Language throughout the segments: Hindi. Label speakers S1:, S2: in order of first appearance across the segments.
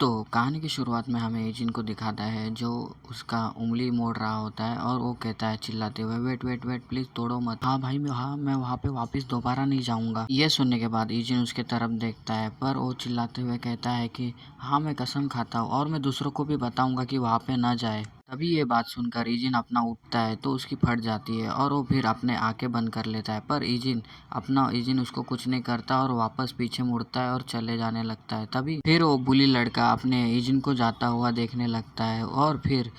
S1: तो कहानी की शुरुआत में हमें एजिन को दिखाता है जो उसका उंगली मोड़ रहा होता है और वो कहता है चिल्लाते हुए, वेट वेट वेट प्लीज तोड़ो मत। हाँ भाई, मैं वहाँ पे वापस दोबारा नहीं जाऊंगा। ये सुनने के बाद एजिन उसके तरफ देखता है, पर वो चिल्लाते हुए कहता है कि हाँ मैं कसम खाता हूँ और मैं दूसरों को भी बताऊंगा कि वहाँ पे ना जाए। तभी ये बात सुनकर एजिन अपना उठता है तो उसकी फट जाती है और वो फिर अपने आंखें बंद कर लेता है, पर एजिन उसको कुछ नहीं करता और वापस पीछे मुड़ता है और चले जाने लगता है। तभी फिर वो बुली लड़का अपने एजिन को जाता हुआ देखने लगता है और फिर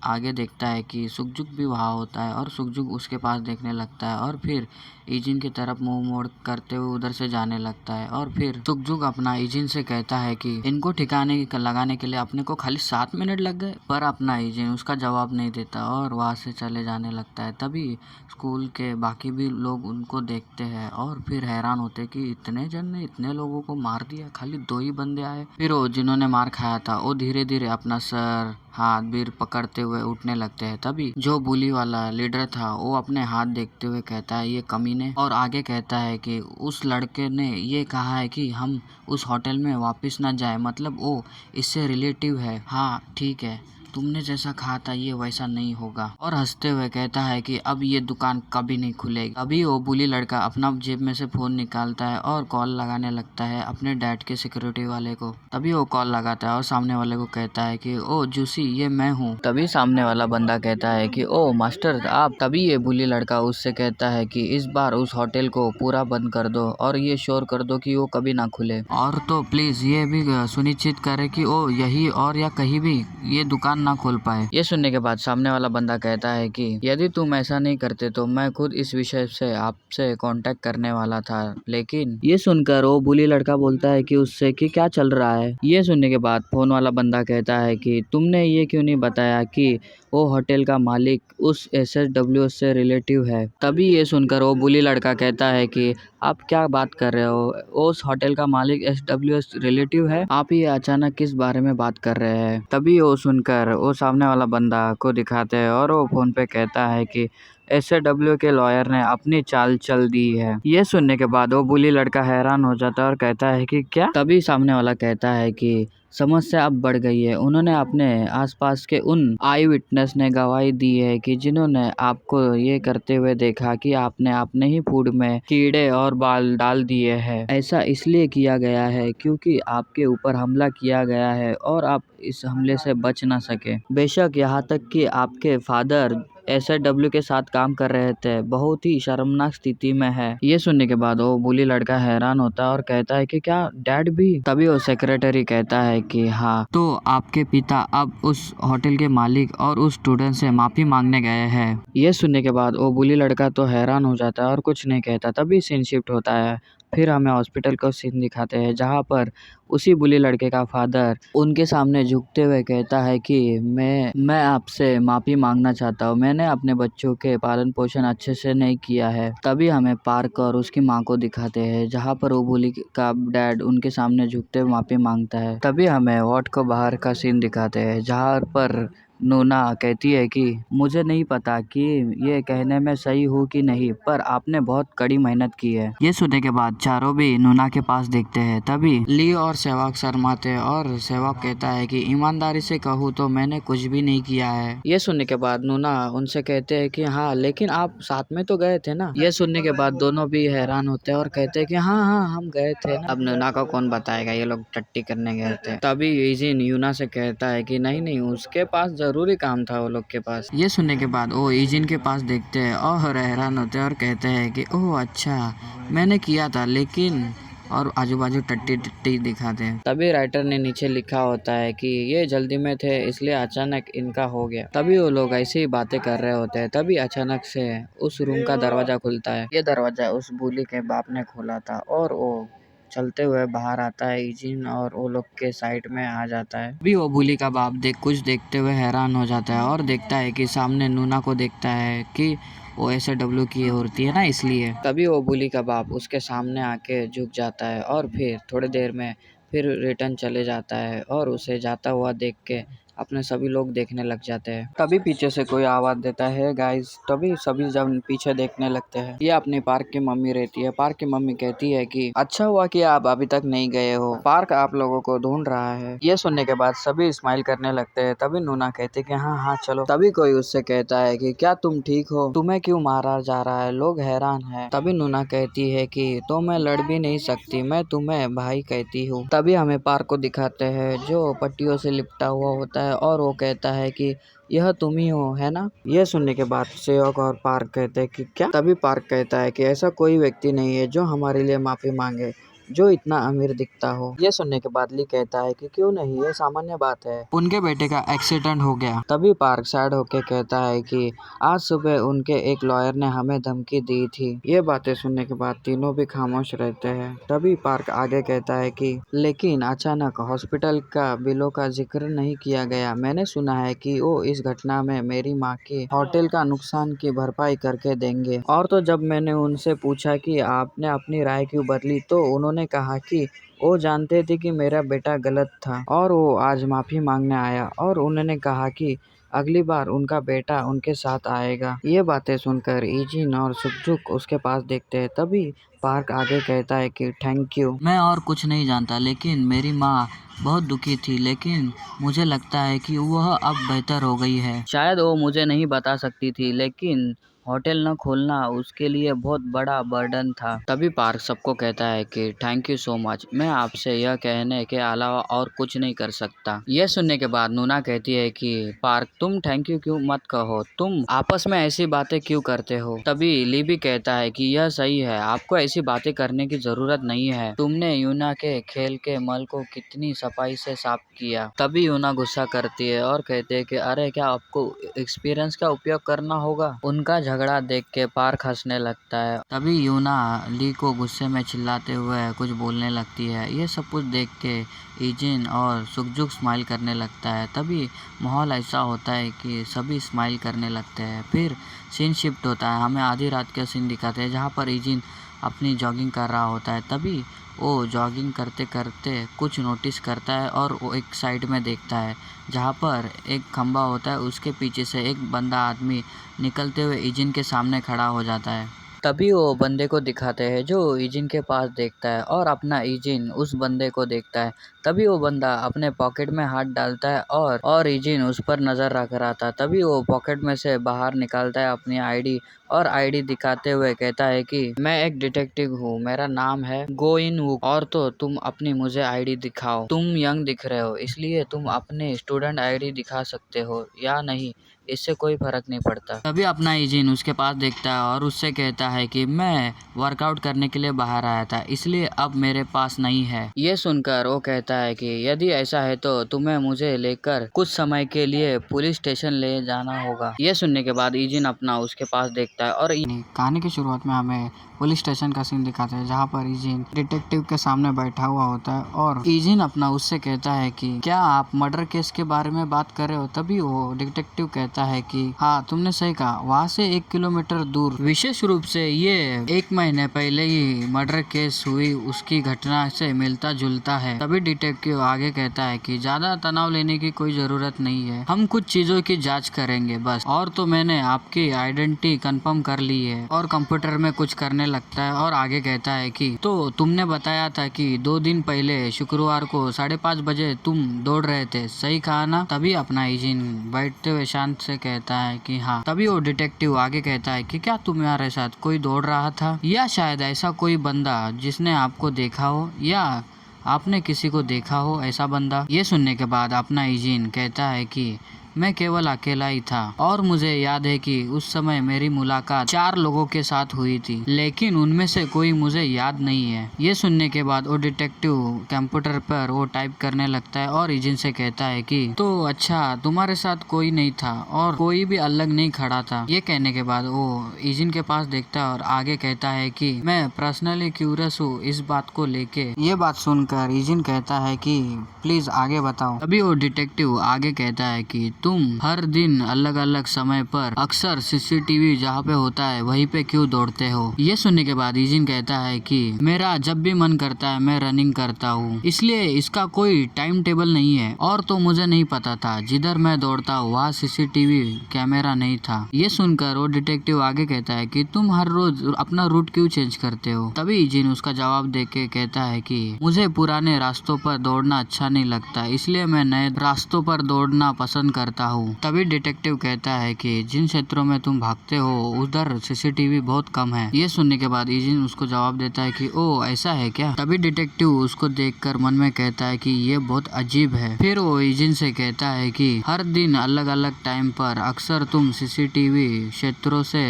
S1: आगे देखता है कि सुखजुक भी वहाँ होता है और सुखजुक उसके पास देखने लगता है और फिर एजिन की तरफ मुंह मोड़ करते हुए उधर से जाने लगता है। और फिर सुखजुक अपना एजिन से कहता है कि इनको ठिकाने लगाने के लिए अपने को खाली 7 मिनट लग गए, पर अपना एजिन उसका जवाब नहीं देता और वहाँ से चले जाने लगता है। तभी स्कूल के बाकी भी लोग उनको देखते हैं और फिर हैरान होते कि इतने जन ने इतने लोगों को मार दिया, खाली 2 ही बंदे आए। फिर वो जिन्होंने मार खाया था वो धीरे धीरे अपना सर हाथ बीर पकड़ते हुए उठने लगते हैं। तभी जो बुली वाला लीडर था वो अपने हाथ देखते हुए कहता है ये कमीने, और आगे कहता है कि उस लड़के ने ये कहा है कि हम उस होटल में वापस ना जाए, मतलब वो इससे रिलेटिव है। हाँ ठीक है, तुमने जैसा कहा था ये वैसा नहीं होगा। और हंसते हुए कहता है कि अब ये दुकान कभी नहीं खुलेगी। अभी वो बुली लड़का अपना जेब में से फोन निकालता है और कॉल लगाने लगता है अपने डैड के सिक्योरिटी वाले को। तभी वो कॉल लगाता है और सामने वाले को कहता है कि ओ जूसी, ये मैं हूँ। तभी सामने वाला बंदा कहता है कि ओ मास्टर आप। तभी ये बुली लड़का उससे कहता है कि इस बार उस होटल को पूरा बंद कर दो और ये श्योर कर दो कि वो कभी ना खुले, और तो प्लीज ये भी सुनिश्चित करे कि वो यही और या कहीं भी ये दुकान ना खोल पाए। ये सुनने के बाद सामने वाला बंदा कहता है कि यदि तुम ऐसा नहीं करते तो मैं खुद इस विषय से आपसे कांटेक्ट करने वाला था। लेकिन ये सुनकर वो बुली लड़का बोलता है कि उससे कि क्या चल रहा है। ये सुनने के बाद फोन वाला बंदा कहता है कि तुमने ये क्यों नहीं बताया कि वो होटल का मालिक उस SSW से रिलेटिव है। तभी ये सुनकर वो बुली लड़का कहता है कि आप क्या बात कर रहे हो, उस होटल का मालिक SWS रिलेटिव है, आप ये अचानक किस बारे में बात कर रहे हैं। तभी वो सुनकर वो सामने वाला बंदा को दिखाते हैं और वो फोन पे कहता है कि SAW के लॉयर ने अपनी चाल चल दी है। ये सुनने के बाद वो बुली लड़का हैरान हो जाता है और कहता है कि क्या। तभी सामने वाला कहता है कि समस्या अब बढ़ गई है। उन्होंने अपने आसपास के उन आई विटनेस ने गवाही दी है कि जिन्होंने आपको ये करते हुए देखा कि आपने अपने ही फूड में कीड़े और बाल डाल दिए हैं। ऐसा इसलिए किया गया है क्योंकि आपके ऊपर हमला किया गया है और आप इस हमले से बच ना सके। बेशक यहाँ तक कि आपके फादर SAW के साथ काम कर रहे थे, बहुत ही शर्मनाक स्थिति में है। ये सुनने के बाद वो बुली लड़का हैरान होता है और कहता है कि क्या डैड भी। तभी वो सेक्रेटरी कहता है कि हाँ, तो आपके पिता अब उस होटल के मालिक और उस स्टूडेंट से माफी मांगने गए हैं। ये सुनने के बाद वो बुली लड़का तो हैरान हो जाता है और कुछ नहीं कहता। तभी सीन शिफ्ट होता है, फिर हमें हॉस्पिटल का सीन दिखाते हैं जहाँ पर उसी बुली लड़के का फादर उनके सामने झुकते हुए कहता है कि मैं आपसे माफी मांगना चाहता हूँ, मैंने अपने बच्चों के पालन पोषण अच्छे से नहीं किया है। तभी हमें पार्क और उसकी माँ को दिखाते हैं जहाँ पर वो बुली का डैड उनके सामने झुकते हुए माफी मांगता है। तभी हमें वार्ड को बाहर का सीन दिखाते हैं जहाँ पर नूना कहती है कि मुझे नहीं पता कि ये कहने में सही हूँ कि नहीं, पर आपने बहुत कड़ी मेहनत की है। ये सुनने के बाद चारों भी नूना के पास देखते हैं। तभी ली और सहवाग शर्माते हैं और सहवाग कहता है कि ईमानदारी से कहूँ तो मैंने कुछ भी नहीं किया है। ये सुनने के बाद नूना उनसे कहते हैं कि हाँ लेकिन आप साथ में तो गए थे ना। ये सुनने के बाद दोनों भी हैरान होते हैं और कहते हैं कि हाँ हाँ हम गए थे ना। अब नूना को कौन बताएगा, ये लोग टट्टी करने गए थे। तभी ईजिन यूना से कहता है कि नहीं नहीं, उसके पास जरूरी काम था वो लोग के पास। ये सुनने के बाद वो ईजिन के पास देखते हैं और हैरान होते हैं और कहते हैं कि ओह अच्छा, मैंने किया था लेकिन, और आजू बाजू टट्टी टट्टी दिखाते हैं। तभी राइटर ने नीचे लिखा होता है कि ये जल्दी में थे इसलिए अचानक इनका हो गया। तभी वो लोग ऐसी ही बातें कर रहे होते हैं। तभी अचानक से उस रूम का दरवाजा खुलता है। ये दरवाजा उस बुली के बाप ने खोला था और वो चलते हुए बाहर आता है ईजिन और वो लोग के साइड में आ जाता है। भी वो बुली का बाप कुछ देखते हुए हैरान हो जाता है और देखता है कि सामने नूना को देखता है कि वो SAW की होती है ना, इसलिए। तभी वो बुली का बाप उसके सामने आके झुक जाता है और फिर थोड़ी देर में फिर रिटर्न चले जाता है और उसे जाता हुआ देख के अपने सभी लोग देखने लग जाते हैं। तभी पीछे से कोई आवाज देता है गाइस, तभी सभी जब पीछे देखने लगते हैं। ये अपने पार्क की मम्मी रहती है। पार्क की मम्मी कहती है कि अच्छा हुआ कि आप अभी तक नहीं गए हो, पार्क आप लोगों को ढूंढ रहा है। ये सुनने के बाद सभी स्माइल करने लगते हैं। तभी नूना कहती है कि हाँ हाँ चलो। तभी कोई उससे कहता है कि क्या तुम ठीक हो, तुम्हें क्यों मारा जा रहा है, लोग हैरान है। तभी नूना कहती है कि तो मैं लड़ भी नहीं सकती, मैं तुम्हें भाई कहती हूँ। तभी हमें पार्क को दिखाते हैं जो पट्टियों से लिपटा हुआ होता है और वो कहता है कि यह तुम ही हो, है ना। ये सुनने के बाद सेवक और पार्क कहते हैं कि क्या। तभी पार्क कहता है कि ऐसा कोई व्यक्ति नहीं है जो हमारे लिए माफी मांगे, जो इतना अमीर दिखता हो। ये सुनने के बाद ली कहता है कि क्यों नहीं, ये सामान्य बात है, उनके बेटे का एक्सीडेंट हो गया। तभी पार्क सैड होके कहता है कि आज सुबह उनके एक लॉयर ने हमें धमकी दी थी। ये बातें सुनने के बाद तीनों भी खामोश रहते हैं। तभी पार्क आगे कहता है कि लेकिन अचानक हॉस्पिटल का बिलों का जिक्र नहीं किया गया। मैंने सुना है कि वो इस घटना में मेरी माँ के होटल का नुकसान की भरपाई करके देंगे। और तो जब मैंने उनसे पूछा कि आपने अपनी राय क्यों बदली, तो उन्होंने कहा कि वो जानते थे कि मेरा बेटा गलत था और वो आज माफी मांगने आया, और उन्होंने कहा कि अगली बार उनका बेटा उनके साथ आएगा। ये बातें सुनकर ईजिन और सुकजुक उसके पास देखते हैं। तभी पार्क आगे कहता है कि थैंक यू, मैं और कुछ नहीं जानता, लेकिन मेरी माँ बहुत दुखी थी, लेकिन मुझे लगता है कि वह अब बेहतर हो गई है। शायद वो मुझे नहीं बता सकती थी, लेकिन होटल न खोलना उसके लिए बहुत बड़ा बर्डन था। तभी पार्क सबको कहता है कि थैंक यू सो मच, मैं आपसे यह कहने के अलावा और कुछ नहीं कर सकता। यह सुनने के बाद नूना कहती है कि पार्क तुम थैंक यू क्यों मत कहो, तुम आपस में ऐसी बातें क्यों करते हो। तभी ली भी कहता है कि यह सही है, आपको ऐसी बातें करने की जरूरत नहीं है, तुमने यूना के खेल के मल को कितनी सफाई से साफ किया। तभी यूना गुस्सा करती है और कहते है कि अरे क्या आपको एक्सपीरियंस का उपयोग करना होगा। उनका झगड़ा देख के पार्क हंसने लगता है। तभी यूना ली को गुस्से में चिल्लाते हुए कुछ बोलने लगती है। ये सब कुछ देख के ईजिन और सुकजुक स्माइल करने लगता है। तभी माहौल ऐसा होता है कि सभी स्माइल करने लगते हैं। फिर सीन शिफ्ट होता है, हमें आधी रात का सीन दिखाते हैं जहाँ पर ईजिन अपनी जॉगिंग कर रहा होता है। तभी वो जॉगिंग करते करते कुछ नोटिस करता है और वो एक साइड में देखता है जहाँ पर एक खंबा होता है, उसके पीछे से एक बंदा आदमी निकलते हुए ईजिन के सामने खड़ा हो जाता है। तभी वो बंदे को दिखाते हैं जो ईजिन के पास देखता है और अपना ईजिन उस बंदे को देखता है। तभी वो बंदा अपने पॉकेट में हाथ डालता है और ईजिन उस पर नजर रख रहा था। तभी वो पॉकेट में से बाहर निकालता है अपनी आईडी और आईडी दिखाते हुए कहता है कि मैं एक डिटेक्टिव हूँ, मेरा नाम है गो इन वुक, और तो तुम अपनी मुझे आईडी दिखाओ, तुम यंग दिख रहे हो इसलिए तुम अपने स्टूडेंट आईडी दिखा सकते हो या नहीं, इससे कोई फर्क नहीं पड़ता। तभी अपना ईजिन उसके पास देखता है और उससे कहता है कि मैं वर्कआउट करने के लिए बाहर आया था, इसलिए अब मेरे पास नहीं है। ये सुनकर वो कहता है कि यदि ऐसा है तो तुम्हें मुझे लेकर कुछ समय के लिए पुलिस स्टेशन ले जाना होगा। ये सुनने के बाद ईजिन अपना उसके पास देखता है और कहानी की शुरुआत में हमें पुलिस स्टेशन का सीन दिखाते हैं जहाँ पर ईजिन डिटेक्टिव के सामने बैठा हुआ होता है और ईजिन अपना उससे कहता है कि क्या आप मर्डर केस के बारे में बात कर रहे हो। तभी वो डिटेक्टिव कहता है कि हाँ तुमने सही कहा, वहाँ से 1 किलोमीटर दूर, विशेष रूप से ये 1 महीने पहले ही मर्डर केस हुई उसकी घटना से मिलता जुलता है। तभी डिटेक्टिव आगे कहता है कि ज्यादा तनाव लेने की कोई जरूरत नहीं है, हम कुछ चीजों की जांच करेंगे बस, और तो मैंने आपकी आइडेंटिटी कंफर्म कर ली है। और कंप्यूटर में कुछ करने लगता है और आगे कहता है कि तो तुमने बताया था कि 2 दिन पहले शुक्रवार को 5:30 बजे तुम दौड़ रहे थे, सही कहा ना। तभी अपना ईजिन बैठते हुए शांत से कहता है कि हाँ। तभी वो डिटेक्टिव आगे कहता है कि क्या तुम्हारे साथ कोई दौड़ रहा था, या शायद ऐसा कोई बंदा जिसने आपको देखा हो, या आपने किसी को देखा हो ऐसा बंदा। ये सुनने के बाद अपना ईजिन कहता है कि मैं केवल अकेला ही था और मुझे याद है कि उस समय मेरी मुलाकात 4 लोगों के साथ हुई थी, लेकिन उनमें से कोई मुझे याद नहीं है। ये सुनने के बाद वो डिटेक्टिव कंप्यूटर पर वो टाइप करने लगता है और ईजिन से कहता है कि तो अच्छा तुम्हारे साथ कोई नहीं था और कोई भी अलग नहीं खड़ा था। ये कहने के बाद वो ईजिन के पास देखता है और आगे कहता है कि मैं पर्सनली क्यूरियस हूँ इस बात को लेके। ये बात सुनकर ईजिन कहता है कि प्लीज आगे बताओ। तभी वो डिटेक्टिव आगे कहता है कि तुम तुम हर दिन अलग अलग समय पर अक्सर सीसीटीवी जहाँ पे होता है वहीं पे क्यों दौड़ते हो? ये सुनने के बाद ईजिन कहता है कि मेरा जब भी मन करता है मैं रनिंग करता हूँ, इसलिए इसका कोई टाइम टेबल नहीं है। और तो मुझे नहीं पता था, जिधर मैं दौड़ता हूँ वहाँ सीसीटीवी कैमरा नहीं था। ये सुनकर वो डिटेक्टिव आगे कहता है कि तुम हर रोज अपना रूट क्यों चेंज करते हो? तभी ईजिन उसका जवाब देके कहता है कि मुझे पुराने रास्तों पर दौड़ना अच्छा नहीं लगता, इसलिए मैं नए रास्तों पर दौड़ना पसंद करता हूँ। तभी डिटेक्टिव कहता है कि जिन क्षेत्रों में तुम भागते हो उधर सीसीटीवी बहुत कम है। ये सुनने के बाद ईजिन उसको जवाब देता है कि ओ ऐसा है क्या? तभी डिटेक्टिव उसको देखकर मन में कहता है कि ये बहुत अजीब है। फिर वो ईजिन से कहता है कि हर दिन अलग अलग टाइम पर अक्सर तुम सीसीटीवी क्षेत्रों से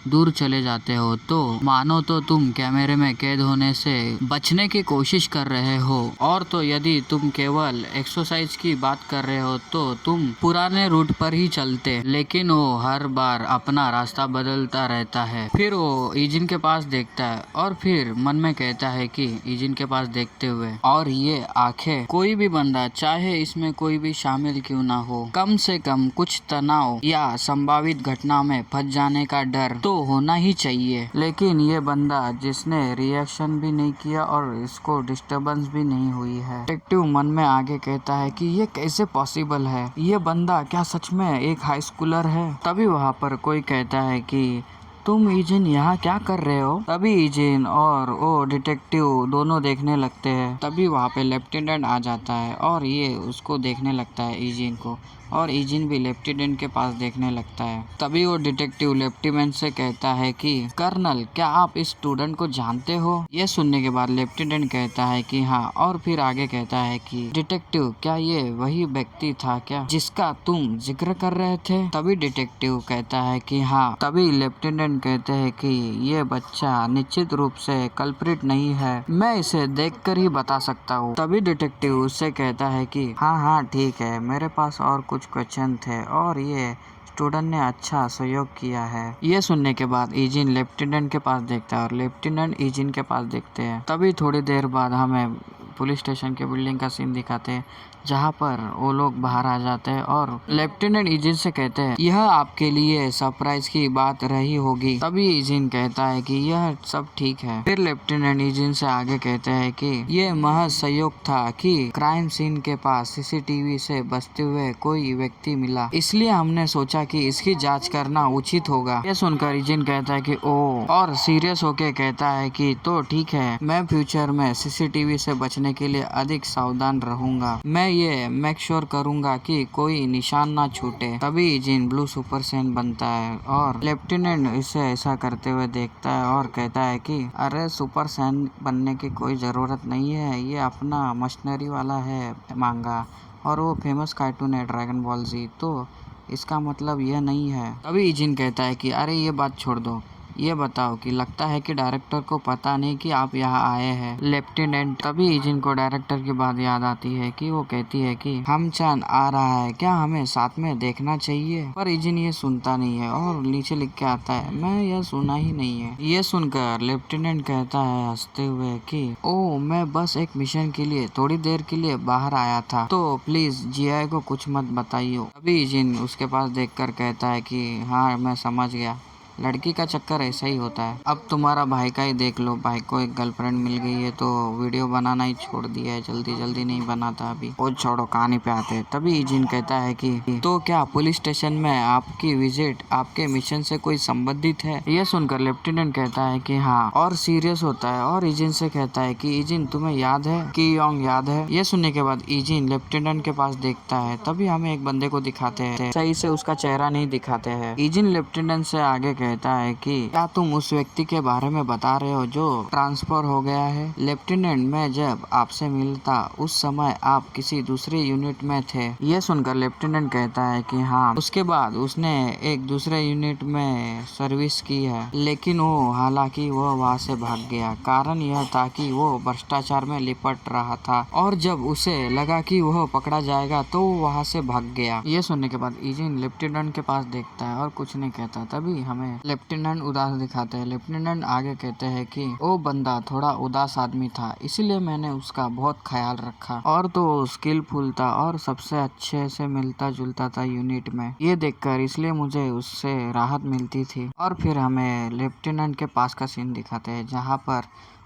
S1: दूर चले जाते हो, तो मानो तो तुम कैमरे में कैद होने से बचने की कोशिश कर रहे हो। और तो यदि तुम केवल एक्सरसाइज की बात कर रहे हो तो तुम पुराने रूट पर ही चलते, लेकिन वो हर बार अपना रास्ता बदलता रहता है। फिर वो ईजिन के पास देखता है और फिर मन में कहता है कि ईजिन के पास देखते हुए, और ये आंखें, कोई भी बंदा चाहे इसमें कोई भी शामिल क्यों ना हो, कम से कम कुछ तनाव या संभावित घटना में फंस जाने का डर तो होना ही चाहिए। लेकिन ये बंदा जिसने रिएक्शन भी नहीं किया और इसको डिस्टरबेंस भी नहीं हुई है। डिटेक्टिव मन में आगे कहता है कि ये कैसे पॉसिबल है? ये बंदा क्या सच में एक हाई स्कूलर है? तभी वहाँ पर कोई कहता है कि तुम ईजिन यहाँ क्या कर रहे हो? तभी ईजिन और वो डिटेक्टिव दोनों देखने लगते हैं। तभी वहाँ पे लेफ्टिनेंट आ जाता है और ये उसको देखने लगता है ईजिन को, और ईजिन भी लेफ्टिनेंट के पास देखने लगता है। तभी वो डिटेक्टिव लेफ्टिनेंट से कहता है कि कर्नल, क्या आप इस स्टूडेंट को जानते हो? ये सुनने के बाद लेफ्टिनेंट कहता है कि हाँ, और फिर आगे कहता है कि डिटेक्टिव, क्या ये वही व्यक्ति था क्या जिसका तुम जिक्र कर रहे थे? तभी डिटेक्टिव कहता है कि हाँ। तभी लेफ्टिनेंट कहते हैं कि ये बच्चा निश्चित रूप से कल्प्रिट नहीं है, मैं इसे देखकर ही बता सकता हूँ। तभी डिटेक्टिव उससे कहता है कि हाँ ठीक है, मेरे पास और कुछ क्वेश्चन थे और ये स्टूडेंट ने अच्छा सहयोग किया है। ये सुनने के बाद ईजिन लेफ्टिनेंट के पास देखता है और लेफ्टिनेंट ईजिन के पास देखते हैं। तभी थोड़ी देर बाद हमें पुलिस स्टेशन के बिल्डिंग का सीन दिखाते हैं, जहाँ पर वो लोग बाहर आ जाते हैं और लेफ्टिनेंट ईजिन से कहते हैं यह आपके लिए सरप्राइज की बात रही होगी। तभी ईजिन कहता है कि यह सब ठीक है। फिर लेफ्टिनेंट ईजिन से आगे कहते हैं कि ये महज सहयोग था कि क्राइम सीन के पास सीसीटीवी से बचते हुए कोई व्यक्ति मिला, इसलिए हमने सोचा कि इसकी जांच करना उचित होगा। ये सुनकर ईजिन कहता है कि ओ, और सीरियस होके कहता है कि तो ठीक है, मैं फ्यूचर में सीसीटीवी से बचने के लिए अधिक सावधान रहूंगा। मैं ये मेक श्योर करूंगा कि कोई निशान ना छूटे। तभी ईजिन ब्लू सुपर सैन बनता है और लेफ्टिनेंट इसे ऐसा करते हुए देखता है और कहता है कि अरे सुपर सैन बनने की कोई जरूरत नहीं है, ये अपना मशीनरी वाला है मांगा और वो फेमस कार्टून है ड्रैगन बॉल जी, तो इसका मतलब यह नहीं है। तभी ईजिन कहता है कि अरे ये बात छोड़ दो, ये बताओ कि लगता है कि डायरेक्टर को पता नहीं कि आप यहाँ आए हैं लेफ्टिनेंट। तभी ईजिन को डायरेक्टर की बात याद आती है कि वो कहती है कि हम चांद आ रहा है, क्या हमें साथ में देखना चाहिए? पर ईजिन ये सुनता नहीं है और नीचे लिख के आता है मैं यह सुना ही नहीं है। ये सुनकर लेफ्टिनेंट कहता है हंसते हुए कि ओ, मैं बस एक मिशन के लिए थोड़ी देर के लिए बाहर आया था, तो प्लीज जीआई को कुछ मत बताइए। तभी ईजिन उसके पास देखकर कहता है कि हाँ मैं समझ गया, लड़की का चक्कर ऐसा ही होता है। अब तुम्हारा भाई का ही देख लो, भाई को एक गर्लफ्रेंड मिल गई है तो वीडियो बनाना ही छोड़ दिया है, जल्दी नहीं बनाता अभी। वो छोड़ो, कहानी पे आते हैं। तभी ईजिन कहता है कि तो क्या पुलिस स्टेशन में आपकी विजिट आपके मिशन से कोई संबंधित है? ये सुनकर लेफ्टिनेंट कहता है कि हाँ, और सीरियस होता है और ईजिन से कहता है कि ईजिन तुम्हें याद है कि योंग याद है? ये सुनने के बाद ईजिन लेफ्टिनेंट के पास देखता है। तभी हमें एक बंदे को दिखाते हैं, सही से उसका चेहरा नहीं दिखाते हैं। ईजिन लेफ्टिनेंट से आगे कहता है कि क्या तुम उस व्यक्ति के बारे में बता रहे हो जो ट्रांसफर हो गया है? लेफ्टिनेंट, मैं जब आपसे मिलता उस समय आप किसी दूसरे यूनिट में थे। ये सुनकर लेफ्टिनेंट कहता है कि हाँ, उसके बाद उसने एक दूसरे यूनिट में सर्विस की है, लेकिन वो हालांकि वो वहाँ से भाग गया। कारण यह था कि वो भ्रष्टाचार में लिपट रहा था और जब उसे लगा कि वह पकड़ा जाएगा तो वो वहाँ से भाग गया। ये सुनने के बाद ईजिन लेफ्टिनेंट के पास देखता है और कुछ नहीं कहता। तभी हमें हैं। लेफ्टिनेंट उदास दिखाते हैं। लेफ्टिनेंट आगे कहते हैं कि वो बंदा थोड़ा उदास आदमी था, इसीलिए मैंने उसका बहुत ख्याल रखा, और तो स्किलफुल था और सबसे अच्छे से मिलता जुलता था यूनिट में। ये देखकर इसलिए मुझे उससे राहत मिलती थी। और फिर हमें लेफ्टिनेंट के पास का सीन दिखाते हैं जहाँ पर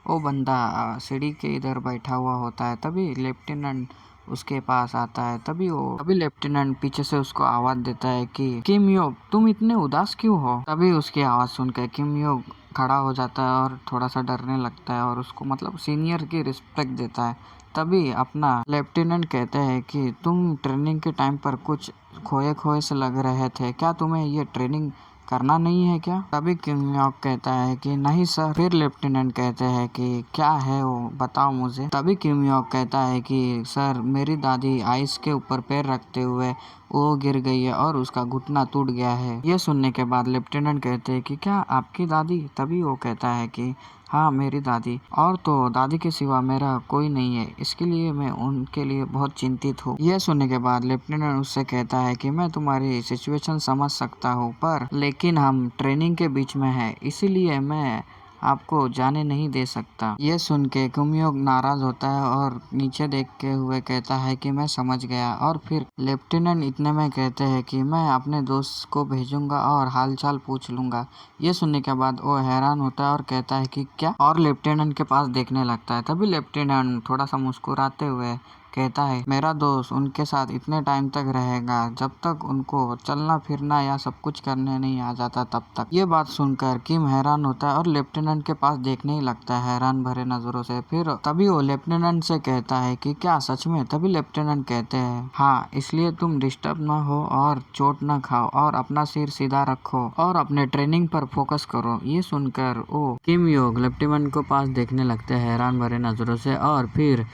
S1: वो बंदा सीढ़ी के इधर बैठा हुआ होता है। तभी लेफ्टिनेंट उसके पास आता है। तभी लेफ्टिनेंट पीछे से उसको आवाज देता है कि किम योक, तुम इतने उदास क्यों हो। तभी उसकी आवाज सुनकर किम योक खड़ा हो जाता है और थोड़ा सा डरने लगता है और उसको मतलब सीनियर की रिस्पेक्ट देता है। तभी अपना लेफ्टिनेंट कहते हैं कि तुम ट्रेनिंग के टाइम पर कुछ खोए खोए से लग रहे थे, क्या तुम्हें ये ट्रेनिंग करना नहीं है क्या। तभी किम योक कहता है कि नहीं सर। फिर लेफ्टिनेंट कहते हैं कि क्या है वो, बताओ मुझे। तभी किम योक कहता है कि सर, मेरी दादी आइस के ऊपर पैर रखते हुए वो गिर गई है और उसका घुटना टूट गया है। ये सुनने के बाद लेफ्टिनेंट कहते हैं कि क्या आपकी दादी। तभी वो कहता है कि हाँ, मेरी दादी, और तो दादी के सिवा मेरा कोई नहीं है, इसके लिए मैं उनके लिए बहुत चिंतित हूँ। यह सुनने के बाद लेफ्टिनेंट उससे कहता है कि मैं तुम्हारी सिचुएशन समझ सकता हूँ, पर लेकिन हम ट्रेनिंग के बीच में है, इसीलिए मैं आपको जाने नहीं दे सकता। ये सुन के किम योक नाराज होता है और नीचे देखते हुए कहता है कि मैं समझ गया। और फिर लेफ्टिनेंट इतने में कहते हैं कि मैं अपने दोस्त को भेजूंगा और हालचाल पूछ लूंगा। ये सुनने के बाद वो हैरान होता है और कहता है कि क्या, और लेफ्टिनेंट के पास देखने लगता है। तभी लेफ्टिनेंट थोड़ा सा मुस्कुराते हुए कहता है मेरा दोस्त उनके साथ इतने टाइम तक रहेगा जब तक उनको चलना फिरना या सब कुछ करने नहीं आ जाता तब तक। ये बात सुनकर किम हैरान होता है और लेफ्टिनेंट के पास देखने ही लगता है हैरान भरे नजरों से। फिर तभी वो लेफ्टिनेंट से कहता है कि क्या सच में। तभी लेफ्टिनेंट कहते हैं हाँ, इसलिए तुम डिस्टर्ब ना हो और चोट ना खाओ और अपना सिर सीधा रखो और अपने ट्रेनिंग पर फोकस करो। ये सुनकर वो किम योक लेफ्टिनेंट को पास देखने लगते हैं हैरान भरे नजरों से, और फिर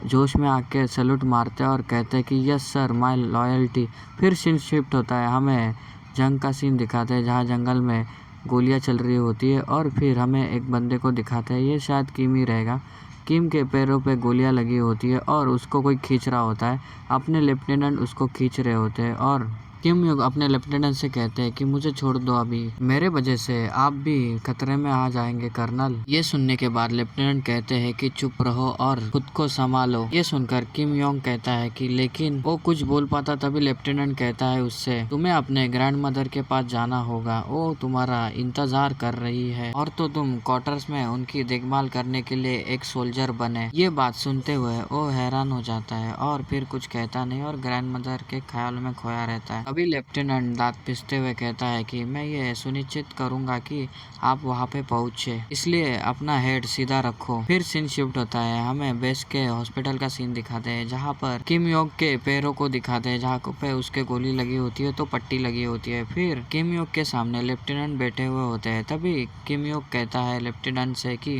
S1: जोश में आके सैल्यूट मारते हैं और कहते हैं कि यस सर, माय लॉयल्टी। फिर सीन शिफ्ट होता है, हमें जंग का सीन दिखाते हैं जहाँ जंगल में गोलियां चल रही होती है, और फिर हमें एक बंदे को दिखाते हैं, ये शायद किम ही रहेगा। किम के पैरों पे गोलियां लगी होती है और उसको कोई खींच रहा होता है। अपने लेफ्टिनेंट उसको खींच रहे होते हैं और किम योक अपने लेफ्टिनेंट से कहते हैं कि मुझे छोड़ दो, अभी मेरे वजह से आप भी खतरे में आ जाएंगे कर्नल। ये सुनने के बाद लेफ्टिनेंट कहते हैं कि चुप रहो और खुद को संभालो। ये सुनकर किम योक कहता है कि लेकिन वो कुछ बोल पाता। तभी लेफ्टिनेंट कहता है उससे तुम्हें अपने ग्रैंड मदर के पास जाना होगा, वो तुम्हारा इंतजार कर रही है, और तो तुम क्वार्टर्स में उनकी देखभाल करने के लिए एक सोल्जर बने। ये बात सुनते हुए वो हैरान हो जाता है और फिर कुछ कहता नहीं और ग्रैंड मदर के ख्याल में खोया रहता है। अभी लेफ्टिनेंट दांत पिसते हुए कहता है कि मैं ये सुनिश्चित करूंगा कि आप वहां पे पहुंचे, इसलिए अपना हेड सीधा रखो। फिर सीन शिफ्ट होता है, हमें बेस के हॉस्पिटल का सीन दिखाते हैं जहाँ पर किम योक के पैरों को दिखाते हैं जहाँ पे उसके गोली लगी होती है तो पट्टी लगी होती है। फिर किम योक के सामने लेफ्टिनेंट बैठे हुए होते हैं। तभी किम योक कहता है लेफ्टिनेंट से कि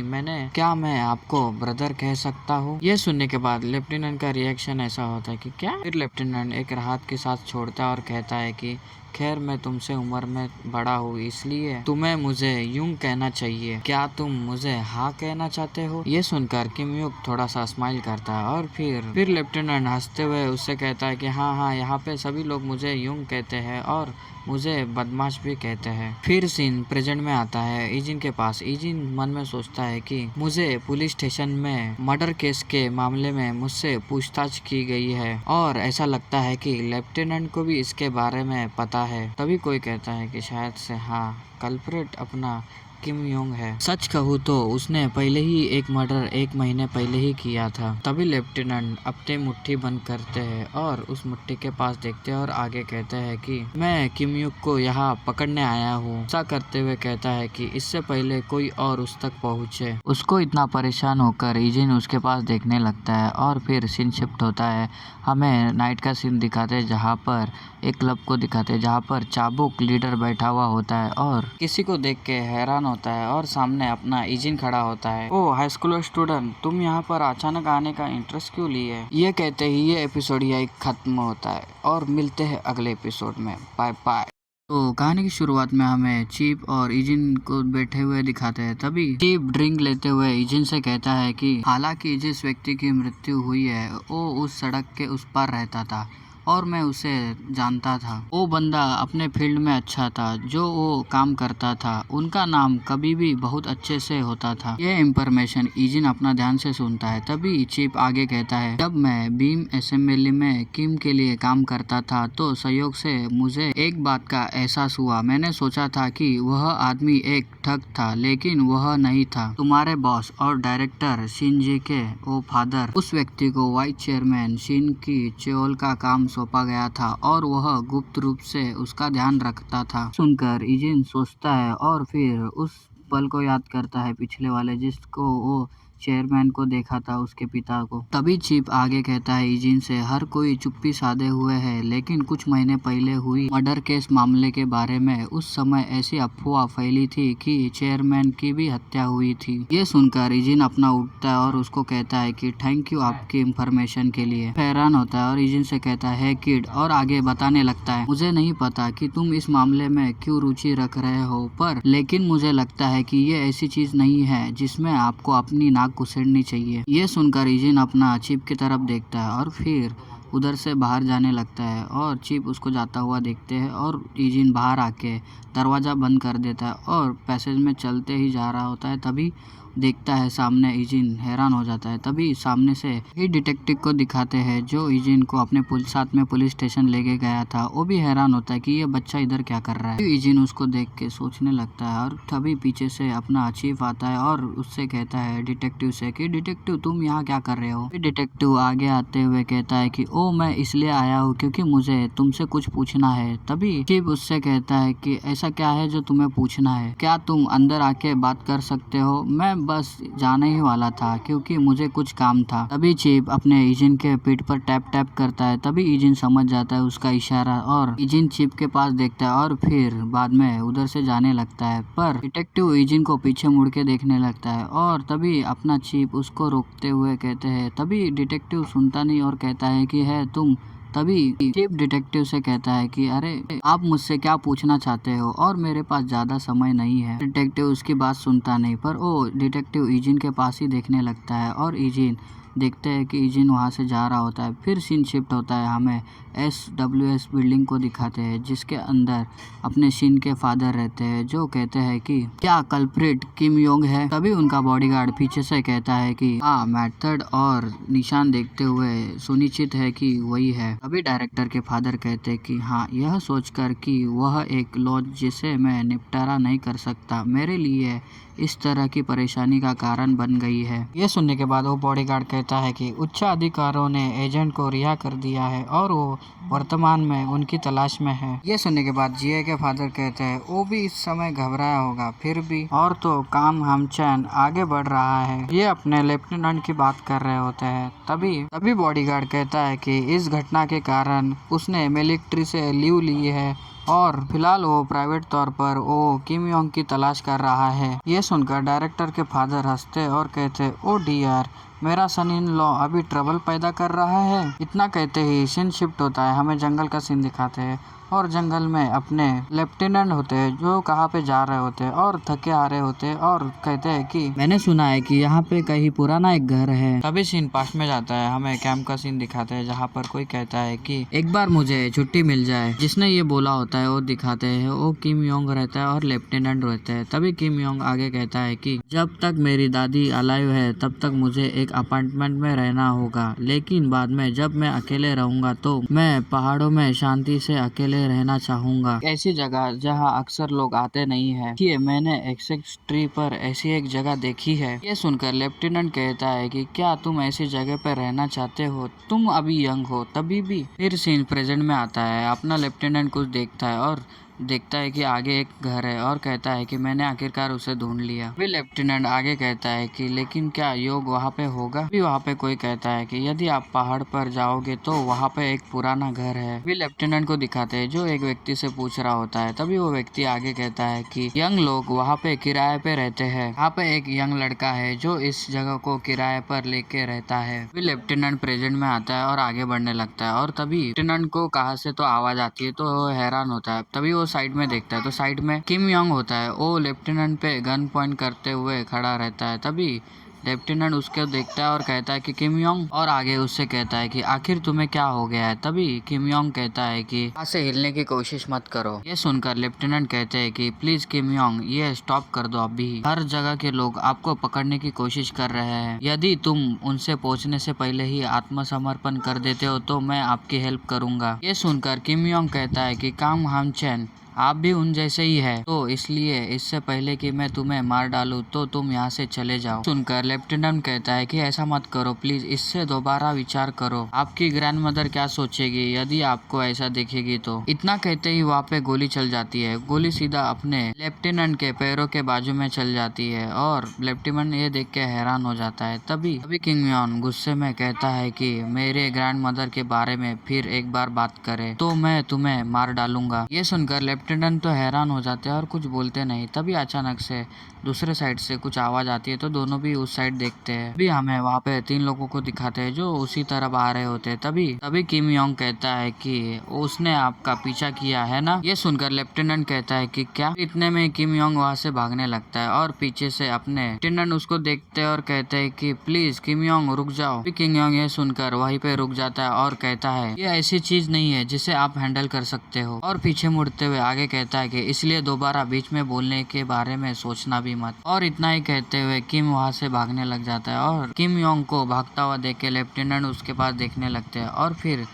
S1: क्या मैं आपको ब्रदर कह सकता हूँ। ये सुनने के बाद लेफ्टिनेंट का रिएक्शन ऐसा होता है कि क्या। फिर लेफ्टिनेंट एक राहत के साथ छोड़ता है और कहता है कि खैर, मैं तुमसे उम्र में बड़ा हूँ, इसलिए तुम्हें मुझे यूं कहना चाहिए, क्या तुम मुझे हाँ कहना चाहते हो। ये सुनकर किम योक थोड़ा सा स्माइल करता है और फिर लेफ्टिनेंट हंसते हुए उससे कहता है कि हाँ हाँ, यहाँ पे सभी लोग मुझे यूं कहते हैं और मुझे बदमाश भी कहते हैं। फिर सीन प्रेजेंट में आता है इजिन के पास। इजिन मन में सोचता है कि मुझे पुलिस स्टेशन में मर्डर केस के मामले में मुझसे पूछताछ की गई है और ऐसा लगता है कि लेफ्टिनेंट को भी इसके बारे में पता है। तभी कोई कहता है कि शायद से हाँ, कल्प्रिट अपना किम योक है। सच कहूँ तो उसने पहले ही एक मर्डर 1 महीने पहले ही किया था। तभी लेफ्टिनेंट अपनी मुट्ठी बंद करते हैं और उस मुट्ठी के पास देखते हैं और आगे कहते हैं कि मैं किम योक को यहाँ पकड़ने आया हूँ। ऐसा करते हुए कहता है कि इससे पहले कोई और उस तक पहुँचे। उसको इतना परेशान होकर इजिन उसके पास देखने लगता है और फिर सीन शिफ्ट होता है, हमें नाइट का सीन दिखाते हैं जहाँ पर एक क्लब को दिखाते हैं जहाँ पर चाबुक लीडर बैठा हुआ होता है और किसी को देख के हैरान होता है और सामने अपना इजिन खड़ा होता है। ओ हाई स्कूल स्टूडेंट, तुम यहाँ पर अचानक आने का इंटरेस्ट क्यों लिए। ये कहते ही ये एपिसोड यही खत्म होता है और मिलते हैं अगले एपिसोड में। Bye bye. तो कहानी की शुरुआत में हमें चीप और इजिन को बैठे हुए दिखाते हैं। तभी चीप ड्रिंक लेते हुए इजिन से कहता है कि हालांकि जिस व्यक्ति की मृत्यु हुई है वो उस सड़क के उस पार रहता था और मैं उसे जानता था। वो बंदा अपने फील्ड में अच्छा था, जो वो काम करता था उनका नाम कभी भी बहुत अच्छे से होता था। ये इंफॉर्मेशन ईजिन अपना ध्यान से सुनता है। तभी चीप आगे कहता है, जब मैं बीम असेंबली में किम के लिए काम करता था तो संयोग से मुझे एक बात का एहसास हुआ। मैंने सोचा था कि वह आदमी एक ठग था, लेकिन वह नहीं था। तुम्हारे बॉस और डायरेक्टर शिनजी के वो फादर, उस व्यक्ति को वाइस चेयरमैन शिन की चेओल का काम सौंपा गया था और वह गुप्त रूप से उसका ध्यान रखता था। सुनकर इजिन सोचता है और फिर उस पल को याद करता है, पिछले वाले जिसको वो चेयरमैन को देखा था, उसके पिता को। तभी चीप आगे कहता है इजिन से, हर कोई चुप्पी साधे हुए है, लेकिन कुछ महीने पहले हुई मर्डर केस मामले के बारे में उस समय ऐसी अफवाह फैली थी कि चेयरमैन की भी हत्या हुई थी। ये सुनकर इजिन अपना उठता है और उसको कहता है कि थैंक यू आपकी इंफॉर्मेशन के लिए। हैरान होता है और इजिन से कहता है किड, और आगे बताने लगता है, मुझे नहीं पता कि तुम इस मामले में क्यों रुचि रख रहे हो, पर लेकिन मुझे लगता है कि ये ऐसी चीज नहीं है जिसमें आपको अपनी नाक घुसेड़नी चाहिए। ये सुनकर इजिन अपना चीप की तरफ देखता है और फिर उधर से बाहर जाने लगता है और चीप उसको जाता हुआ देखते हैं और इजिन बाहर आके दरवाजा बंद कर देता है और पैसेज में चलते ही जा रहा होता है। तभी देखता है सामने इजिन, हैरान हो जाता है। तभी सामने से ही डिटेक्टिव को दिखाते हैं जो इजिन को अपने साथ में पुलिस स्टेशन लेके गया था। वो भी हैरान होता है कि ये बच्चा इधर क्या कर रहा है। इजिन उसको देख के सोचने लगता है और तभी पीछे से अपना चीफ आता है और उससे कहता है डिटेक्टिव से कि डिटेक्टिव तुम यहाँ क्या कर रहे हो। डिटेक्टिव आगे आते हुए कहता है कि ओ मैं इसलिए आया हूँ क्योंकि मुझे तुमसे कुछ पूछना है। तभी चीफ उससे कहता है कि ऐसा क्या है जो तुम्हें पूछना है, क्या तुम अंदर आके बात कर सकते हो। मैं बस जाने ही वाला था क्योंकि मुझे कुछ काम था। तभी चीप अपने इजिन के पीठ पर टैप टैप करता है। तभी इजिन समझ जाता है उसका इशारा और इजिन चीप के पास देखता है और फिर बाद में उधर से जाने लगता है। पर डिटेक्टिव इजिन को पीछे मुड़ के देखने लगता है और तभी अपना चीप उसको रोकते हुए कहते हैं। तभी डिटेक्टिव सुनता नहीं और कहता है कि है तुम। तभी चीफ डिटेक्टिव से कहता है कि अरे आप मुझसे क्या पूछना चाहते हो और मेरे पास ज्यादा समय नहीं है। डिटेक्टिव उसकी बात सुनता नहीं, पर वो डिटेक्टिव इजिन के पास ही देखने लगता है और इजिन देखते हैं कि इजिन वहां से जा रहा होता है। फिर सीन शिफ्ट होता है, हमें SWS बिल्डिंग को दिखाते हैं जिसके अंदर अपने शिन के फादर रहते हैं, जो कहते हैं कि क्या कल्प्रिट किम योंग है। तभी उनका बॉडीगार्ड पीछे से कहता है कि हाँ, मेथड और निशान देखते हुए सुनिश्चित है कि वही है। तभी डायरेक्टर के फादर कहते हैं कि हाँ, यह सोचकर कि वह एक लॉज जिसे मैं निपटारा नहीं कर सकता मेरे लिए इस तरह की परेशानी का कारण बन गई है। ये सुनने के बाद वो बॉडीगार्ड कहता है कि उच्च अधिकारियों ने एजेंट को रिहा कर दिया है और वो वर्तमान में उनकी तलाश में है। ये सुनने के बाद जीए के फादर कहते हैं वो भी इस समय घबराया होगा, फिर भी और तो काम हमचैन आगे बढ़ रहा है। ये अपने लेफ्टिनेंट की बात कर रहे होते हैं। तभी बॉडीगार्ड कहता है कि इस घटना के कारण उसने मिलिट्री से लीव ली है और फिलहाल वो प्राइवेट तौर पर वो किम योंग की तलाश कर रहा है। ये सुनकर डायरेक्टर के फादर हंसते और कहते, ओ डियर, मेरा सन इन लॉ अभी ट्रबल पैदा कर रहा है। इतना कहते ही सीन शिफ्ट होता है, हमें जंगल का सीन दिखाते हैं और जंगल में अपने लेफ्टिनेंट होते हैं जो कहाँ पे जा रहे होते हैं और थके आ रहे होते हैं और कहते हैं कि मैंने सुना है कि यहाँ पे कहीं पुराना एक घर है। तभी सीन पास में जाता है, हमें कैंप का सीन दिखाते हैं जहाँ पर कोई कहता है कि एक बार मुझे छुट्टी मिल जाए। जिसने ये बोला होता है वो दिखाते हैं, वो किम योंग रहता है और लेफ्टिनेंट रहते हैं। तभी किम योंग आगे कहता है कि जब तक मेरी दादी अलाइव है तब तक मुझे एक अपार्टमेंट में रहना होगा, लेकिन बाद में जब मैं अकेले रहूंगा तो मैं पहाड़ों में शांति से अकेले रहना चाहूंगा, ऐसी जगह जहां अक्सर लोग आते नहीं है। कि मैंने एक्सेस ट्री पर ऐसी एक जगह देखी है। ये सुनकर लेफ्टिनेंट कहता है कि क्या तुम ऐसी जगह पर रहना चाहते हो, तुम अभी यंग हो। तभी भी फिर सीन प्रेजेंट में आता है, अपना लेफ्टिनेंट कुछ देखता है और देखता है कि आगे एक घर है और कहता है कि मैंने आखिरकार उसे ढूंढ लिया। फिर लेफ्टिनेंट आगे कहता है कि लेकिन क्या योग वहाँ पे होगा। भी वहाँ पे कोई कहता है कि यदि आप पहाड़ पर जाओगे तो वहाँ पे एक पुराना घर है। फिर लेफ्टिनेंट को दिखाते हैं जो एक व्यक्ति से पूछ रहा होता है। तभी वो व्यक्ति आगे कहता है कि यंग लोग वहाँ पे किराए पे रहते हैं। यहाँ पे एक यंग लड़का है जो इस जगह को किराए पर लेके रहता है। फिर लेफ्टिनेंट प्रेजेंट में आता है और आगे बढ़ने लगता है और तभी लेफ्टिनेंट को कहाँ से तो आवाज आती है, तो वो हैरान होता है। तभी वो साइड में देखता है तो साइड में किम योंग होता है। वो लेफ्टिनेंट पे गन पॉइंट करते हुए खड़ा रहता है। तभी लेफ्टिनेंट उसके देखता है और कहता है कि किम योंग, और आगे उससे कहता है कि आखिर तुम्हें क्या हो गया है। तभी किम योंग कहता है कि यहाँ से हिलने की कोशिश मत करो। ये सुनकर लेफ्टिनेंट कहते हैं कि प्लीज किम योंग, ये स्टॉप कर दो अभी। हर जगह के लोग आपको पकड़ने की कोशिश कर रहे हैं। यदि तुम उनसे पहुंचने से पहले ही आत्मसमर्पण कर देते हो तो मैं आपकी हेल्प करूंगा। ये सुनकर किम योंग कहता है कि कांग हम चैन, आप भी उन जैसे ही है, तो इसलिए इससे पहले कि मैं तुम्हें मार डालूं तो तुम यहाँ से चले जाओ। सुनकर लेफ्टिनेंट कहता है कि ऐसा मत करो प्लीज, इससे दोबारा विचार करो। आपकी ग्रैंडमदर क्या सोचेगी यदि आपको ऐसा देखेगी तो। इतना कहते ही वहाँ पे गोली चल जाती है। गोली सीधा अपने लेफ्टिनेंट के पैरों के बाजू में चल जाती है और लेफ्टिनेंट ये देख के हैरान हो जाता है। तभी किम योंग गुस्से में कहता है कि मेरे ग्रैंडमदर के बारे में फिर एक बार बात करे तो मैं तुम्हें मार डालूंगा। ये सुनकर लेफ्टिनेंट तो हैरान हो जाते हैं और कुछ बोलते नहीं। तभी अचानक से दूसरे साइड से कुछ आवाज आती है तो दोनों भी उस साइड देखते हैं। अभी हमें वहाँ पे 3 लोगों को दिखाते हैं जो उसी तरफ आ रहे होते हैं। तभी किम योंग कहता है कि उसने आपका पीछा किया है ना। ये सुनकर लेफ्टिनेंट कहता है कि क्या। इतने में किम योंग वहाँ से भागने लगता है और पीछे से अपने लेफ्टिनेंट उसको देखते हैं और कहते हैं कि प्लीज किम योंग रुक जाओ। किम योंग ये सुनकर वहीं पे रुक जाता है और कहता है ये ऐसी चीज नहीं है जिसे आप हैंडल कर सकते हो, और पीछे मुड़ते हुए आगे कहता है कि इसलिए दोबारा बीच में बोलने के बारे में सोचना भी मत। और इतना ही कहते हुए किम वहाँ से भागने लग जाता है और किम योंग को भागता हुआ देख के लेफ्टिनेंट उसके पास देखने लगते हैं और फिर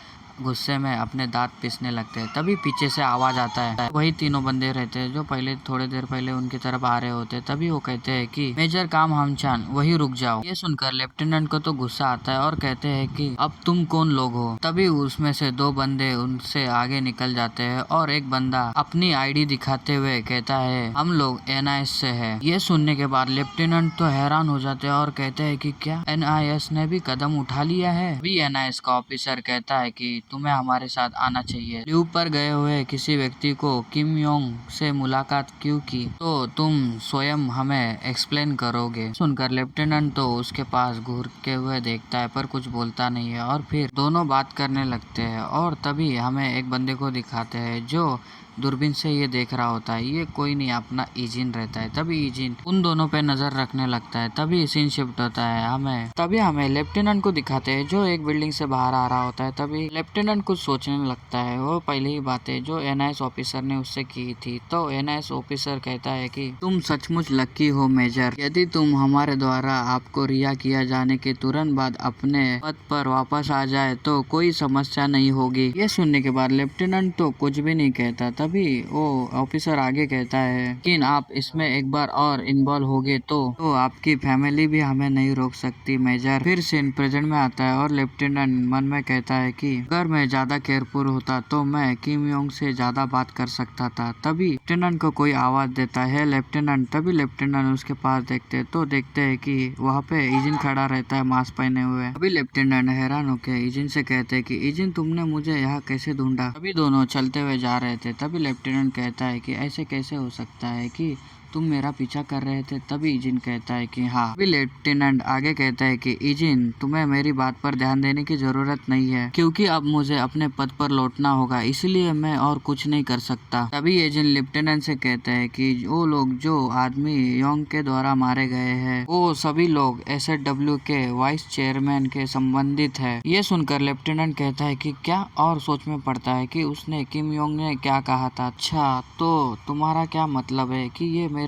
S1: गुस्से में अपने दांत पीसने लगते हैं। तभी पीछे से आवाज आता है। वही तीनों बंदे रहते हैं जो पहले थोड़ी देर पहले उनकी तरफ आ रहे होते हैं। तभी वो कहते हैं कि मेजर काम हमचान, वही रुक जाओ। ये सुनकर लेफ्टिनेंट को तो गुस्सा आता है और कहते हैं कि अब तुम कौन लोग हो। तभी उसमें से 2 बंदे उनसे आगे निकल जाते हैं और एक बंदा अपनी आईडी दिखाते हुए कहता है हम लोग NIS से है। ये सुनने के बाद लेफ्टिनेंट तो हैरान हो जाते हैं और कहते हैं कि क्या NIS ने भी कदम उठा लिया है। अभी NIS का ऑफिसर कहता है कि तुम्हें हमारे साथ आना चाहिए। लीव पर गए हुए किसी व्यक्ति को किम योंग से मुलाकात क्यों की तो तुम स्वयं हमें एक्सप्लेन करोगे। सुनकर लेफ्टिनेंट तो उसके पास घूर के हुए देखता है पर कुछ बोलता नहीं है और फिर दोनों बात करने लगते हैं। और तभी हमें एक बंदे को दिखाते हैं जो दूरबीन से ये देख रहा होता है। ये कोई नहीं अपना इजिन रहता है। तभी इजिन उन दोनों पे नजर रखने लगता है। तभी सीन शिफ्ट होता है। तभी हमें लेफ्टिनेंट को दिखाते हैं जो एक बिल्डिंग से बाहर आ रहा होता है। तभी लेफ्टिनेंट कुछ सोचने लगता है। वो पहले ही बातें जो NIS ऑफिसर ने उससे की थी। तो NIS ऑफिसर कहता है कि तुम सचमुच लकी हो मेजर, यदि तुम हमारे द्वारा आपको रिहा किया जाने के तुरंत बाद अपने पद पर वापस आ जाए तो कोई समस्या नहीं होगी। ये सुनने के बाद लेफ्टिनेंट तो कुछ भी नहीं कहता। तभी वो ऑफिसर आगे कहता है कि आप इसमें एक बार और इन्वॉल्व होगे तो आपकी फैमिली भी हमें नहीं रोक सकती मेजर। फिर सीन प्रेजेंट में आता है और लेफ्टिनेंट मन में कहता है कि अगर मैं ज्यादा केयरफुल होता तो मैं किम योंग से ज्यादा बात कर सकता था। तभी लेफ्टिनेंट को कोई आवाज देता है लेफ्टिनेंट। तभी लेफ्टिनेंट उसके पास देखते तो देखते है कि वहाँ पे इजिन खड़ा रहता है मास्क पहने हुए। अभी लेफ्टिनेंट हैरान होकर इजिन से कहते हैं कि इजिन तुमने मुझे यहाँ कैसे ढूंढा। अभी दोनों चलते हुए जा रहे थे। तभी लेफ्टिनेंट कहता है कि ऐसे कैसे हो सकता है कि तुम मेरा पीछा कर रहे थे। तभी इजिन कहता है कि हाँ। अभी लेफ्टिनेंट आगे कहता है कि इजिन तुम्हें मेरी बात पर ध्यान देने की जरूरत नहीं है क्योंकि अब मुझे अपने पद पर लौटना होगा, इसलिए मैं और कुछ नहीं कर सकता। तभी इजिन लेफ्टिनेंट से कहते हैं कि वो लोग जो आदमी योंग के द्वारा मारे गए हैं वो सभी लोग SW के वाइस चेयरमैन के संबंधित है। ये सुनकर लेफ्टिनेंट कहता है कि क्या, और सोच में पड़ता है कि उसने किम योंग ने क्या कहा था। अच्छा, तो तुम्हारा क्या मतलब है कि ये मेरे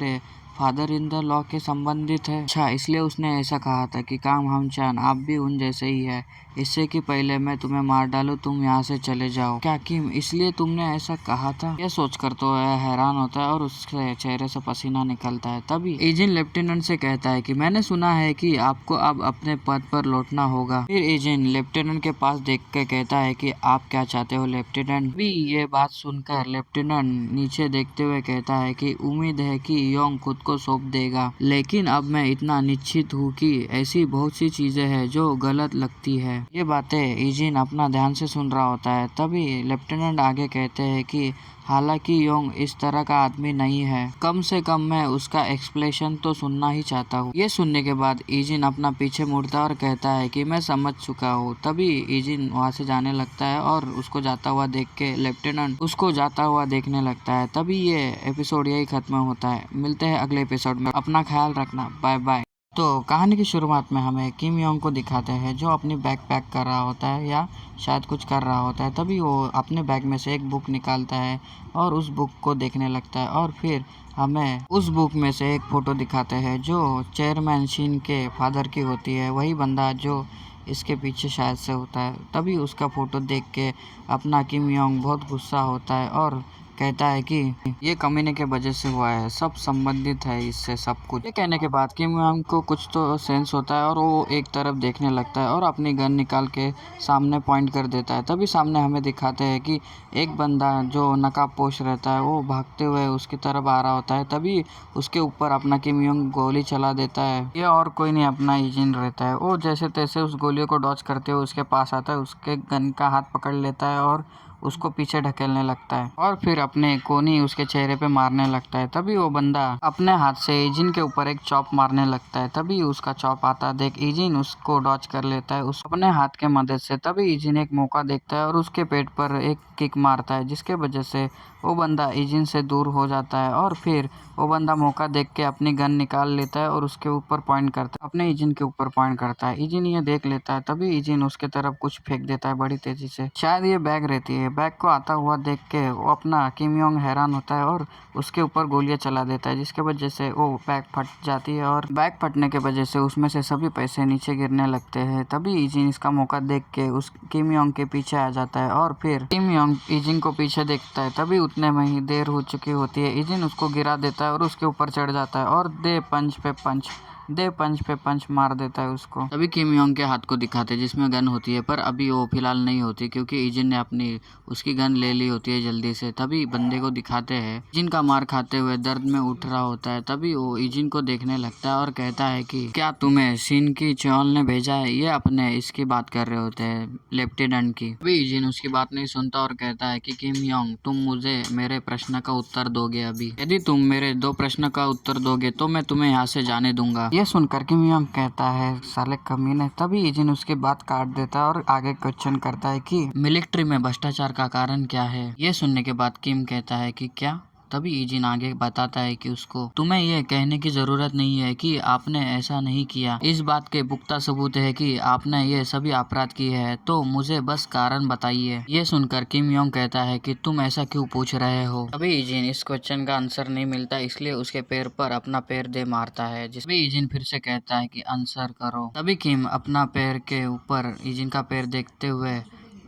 S1: फादर इन द लॉ के संबंधित है। अच्छा, इसलिए उसने ऐसा कहा था कि काम हमचान आप भी उन जैसे ही है, इससे कि पहले मैं तुम्हें मार डालूं तुम यहाँ से चले जाओ। क्या किम, इसलिए तुमने ऐसा कहा था। यह सोचकर तो हैरान होता है और उसके चेहरे से पसीना निकलता है। तभी एजेंट लेफ्टिनेंट से कहता है कि मैंने सुना है कि आपको अब अपने पद पर लौटना होगा। फिर एजेंट लेफ्टिनेंट के पास देख के कहता है कि आप क्या चाहते हो लेफ्टिनेंट। भी ये बात सुनकर लेफ्टिनेंट नीचे देखते हुए कहता है कि उम्मीद है कि योंग खुद को सौंप देगा, लेकिन अब मैं इतना निश्चित हूँ कि ऐसी बहुत सी चीजें हैं जो गलत लगती है। ये बातें इजिन अपना ध्यान से सुन रहा होता है। तभी लेफ्टिनेंट आगे कहते हैं कि हालांकि योंग इस तरह का आदमी नहीं है, कम से कम मैं उसका एक्सप्लेनेशन तो सुनना ही चाहता हूँ। ये सुनने के बाद इजिन अपना पीछे मुड़ता है और कहता है कि मैं समझ चुका हूँ। तभी इजिन वहाँ से जाने लगता है और उसको जाता हुआ देख के लेफ्टिनेंट उसको जाता हुआ देखने लगता है। तभी ये एपिसोड यही खत्म होता है। मिलते हैं अगले एपिसोड में। अपना ख्याल रखना। Bye bye. तो कहानी की शुरुआत में हमें किम योंग को दिखाते हैं जो अपनी बैग पैक कर रहा होता है या शायद कुछ कर रहा होता है। तभी वो अपने बैग में से एक बुक निकालता है और उस बुक को देखने लगता है और फिर हमें उस बुक में से एक फ़ोटो दिखाते हैं जो चेयरमैन शिन के फादर की होती है, वही बंदा जो इसके पीछे शायद से होता है। तभी उसका फ़ोटो देख के अपना किम योंग बहुत गुस्सा होता है और कहता है कि ये कमीने के वजह से हुआ है, सब संबंधित है इससे सब कुछ। ये कहने के बाद किम योंग को कुछ तो सेंस होता है और वो एक तरफ देखने लगता है और अपनी गन निकाल के सामने पॉइंट कर देता है। तभी सामने हमें दिखाते हैं कि एक बंदा जो नकाबपोश रहता है वो भागते हुए उसकी तरफ आ रहा होता है। तभी उसके ऊपर अपना किम योंग गोली चला देता है। ये और कोई नहीं, अपना इजिन रहता है। वो जैसे तैसे उस गोलियों को डॉज करते हुए उसके पास आता है, उसके गन का हाथ पकड़ लेता है और उसको पीछे ढकेलने लगता है और फिर अपने कोनी उसके चेहरे पे मारने लगता है। तभी वो बंदा अपने हाथ से इजिन के ऊपर एक चॉप मारने लगता है। तभी उसका चॉप आता देख इजिन उसको डॉच कर लेता है उस अपने हाथ के मदद से। तभी इजिन एक मौका देखता है और उसके पेट पर एक किक मारता है, जिसके वजह से वो बंदा इजिन से दूर हो जाता है और फिर वो बंदा मौका देख के अपनी गन निकाल लेता है और उसके ऊपर पॉइंट करता है, अपने इजिन के ऊपर पॉइंट करता है। इजिन ये देख लेता है। तभी इजिन उसके तरफ कुछ फेंक देता है बड़ी तेजी से, शायद ये बैग रहती है। बैग को आता हुआ देख के वो अपना किम योंग हैरान होता है और उसके ऊपर गोलियां चला देता है, जिसके वजह से वो बैग फट जाती है और बैग फटने के वजह से उसमें से सभी पैसे नीचे गिरने लगते हैं। तभी इजिन इसका मौका देख के उस किम योंग के पीछे आ जाता है और फिर किम योंग इजिन को पीछे देखता है। तभी उतने में ही देर हो चुकी होती है। इजिन उसको गिरा देता है और उसके ऊपर चढ़ जाता है और दे पंच पे पंच मार देता है उसको। तभी किम योंग के हाथ को दिखाते हैं जिसमें गन होती है, पर अभी वो फिलहाल नहीं होती क्योंकि इजिन ने अपनी उसकी गन ले ली होती है जल्दी से। तभी बंदे को दिखाते हैं इजिन का मार खाते हुए दर्द में उठ रहा होता है। तभी वो इजिन को देखने लगता है और कहता है कि क्या तुम्हें शिन की चोल ने भेजा है? ये अपने इसकी बात कर रहे होते हैं, लेफ्टिनेंट की। तभी इजिन उसकी बात नहीं सुनता और कहता है कि किम योंग, तुम मुझे मेरे प्रश्न का उत्तर दोगे अभी। यदि तुम मेरे 2 प्रश्न का उत्तर दोगे तो मैं तुम्हें यहाँ से जाने दूंगा। ये सुनकर किम योंग कहता है, साले कमीने। तभी इजिन उसकी बात काट देता है और आगे क्वेश्चन करता है कि मिलिट्री में भ्रष्टाचार का कारण क्या है? ये सुनने के बाद किम कहता है कि क्या? तभी इजिन आगे बताता है कि उसको तुम्हें यह कहने की जरूरत नहीं है कि आपने ऐसा नहीं किया। इस बात के पुख्ता सबूत है कि आपने ये सभी अपराध किए हैं, तो मुझे बस कारण बताइए। ये सुनकर किम योंग कहता है कि तुम ऐसा क्यों पूछ रहे हो? तभी इजिन इस क्वेश्चन का आंसर नहीं मिलता, इसलिए उसके पैर पर अपना पैर दे मारता है, जिसमें इजिन फिर से कहता है कि आंसर करो। तभी किम अपना पैर के ऊपर इजिन का पैर देखते हुए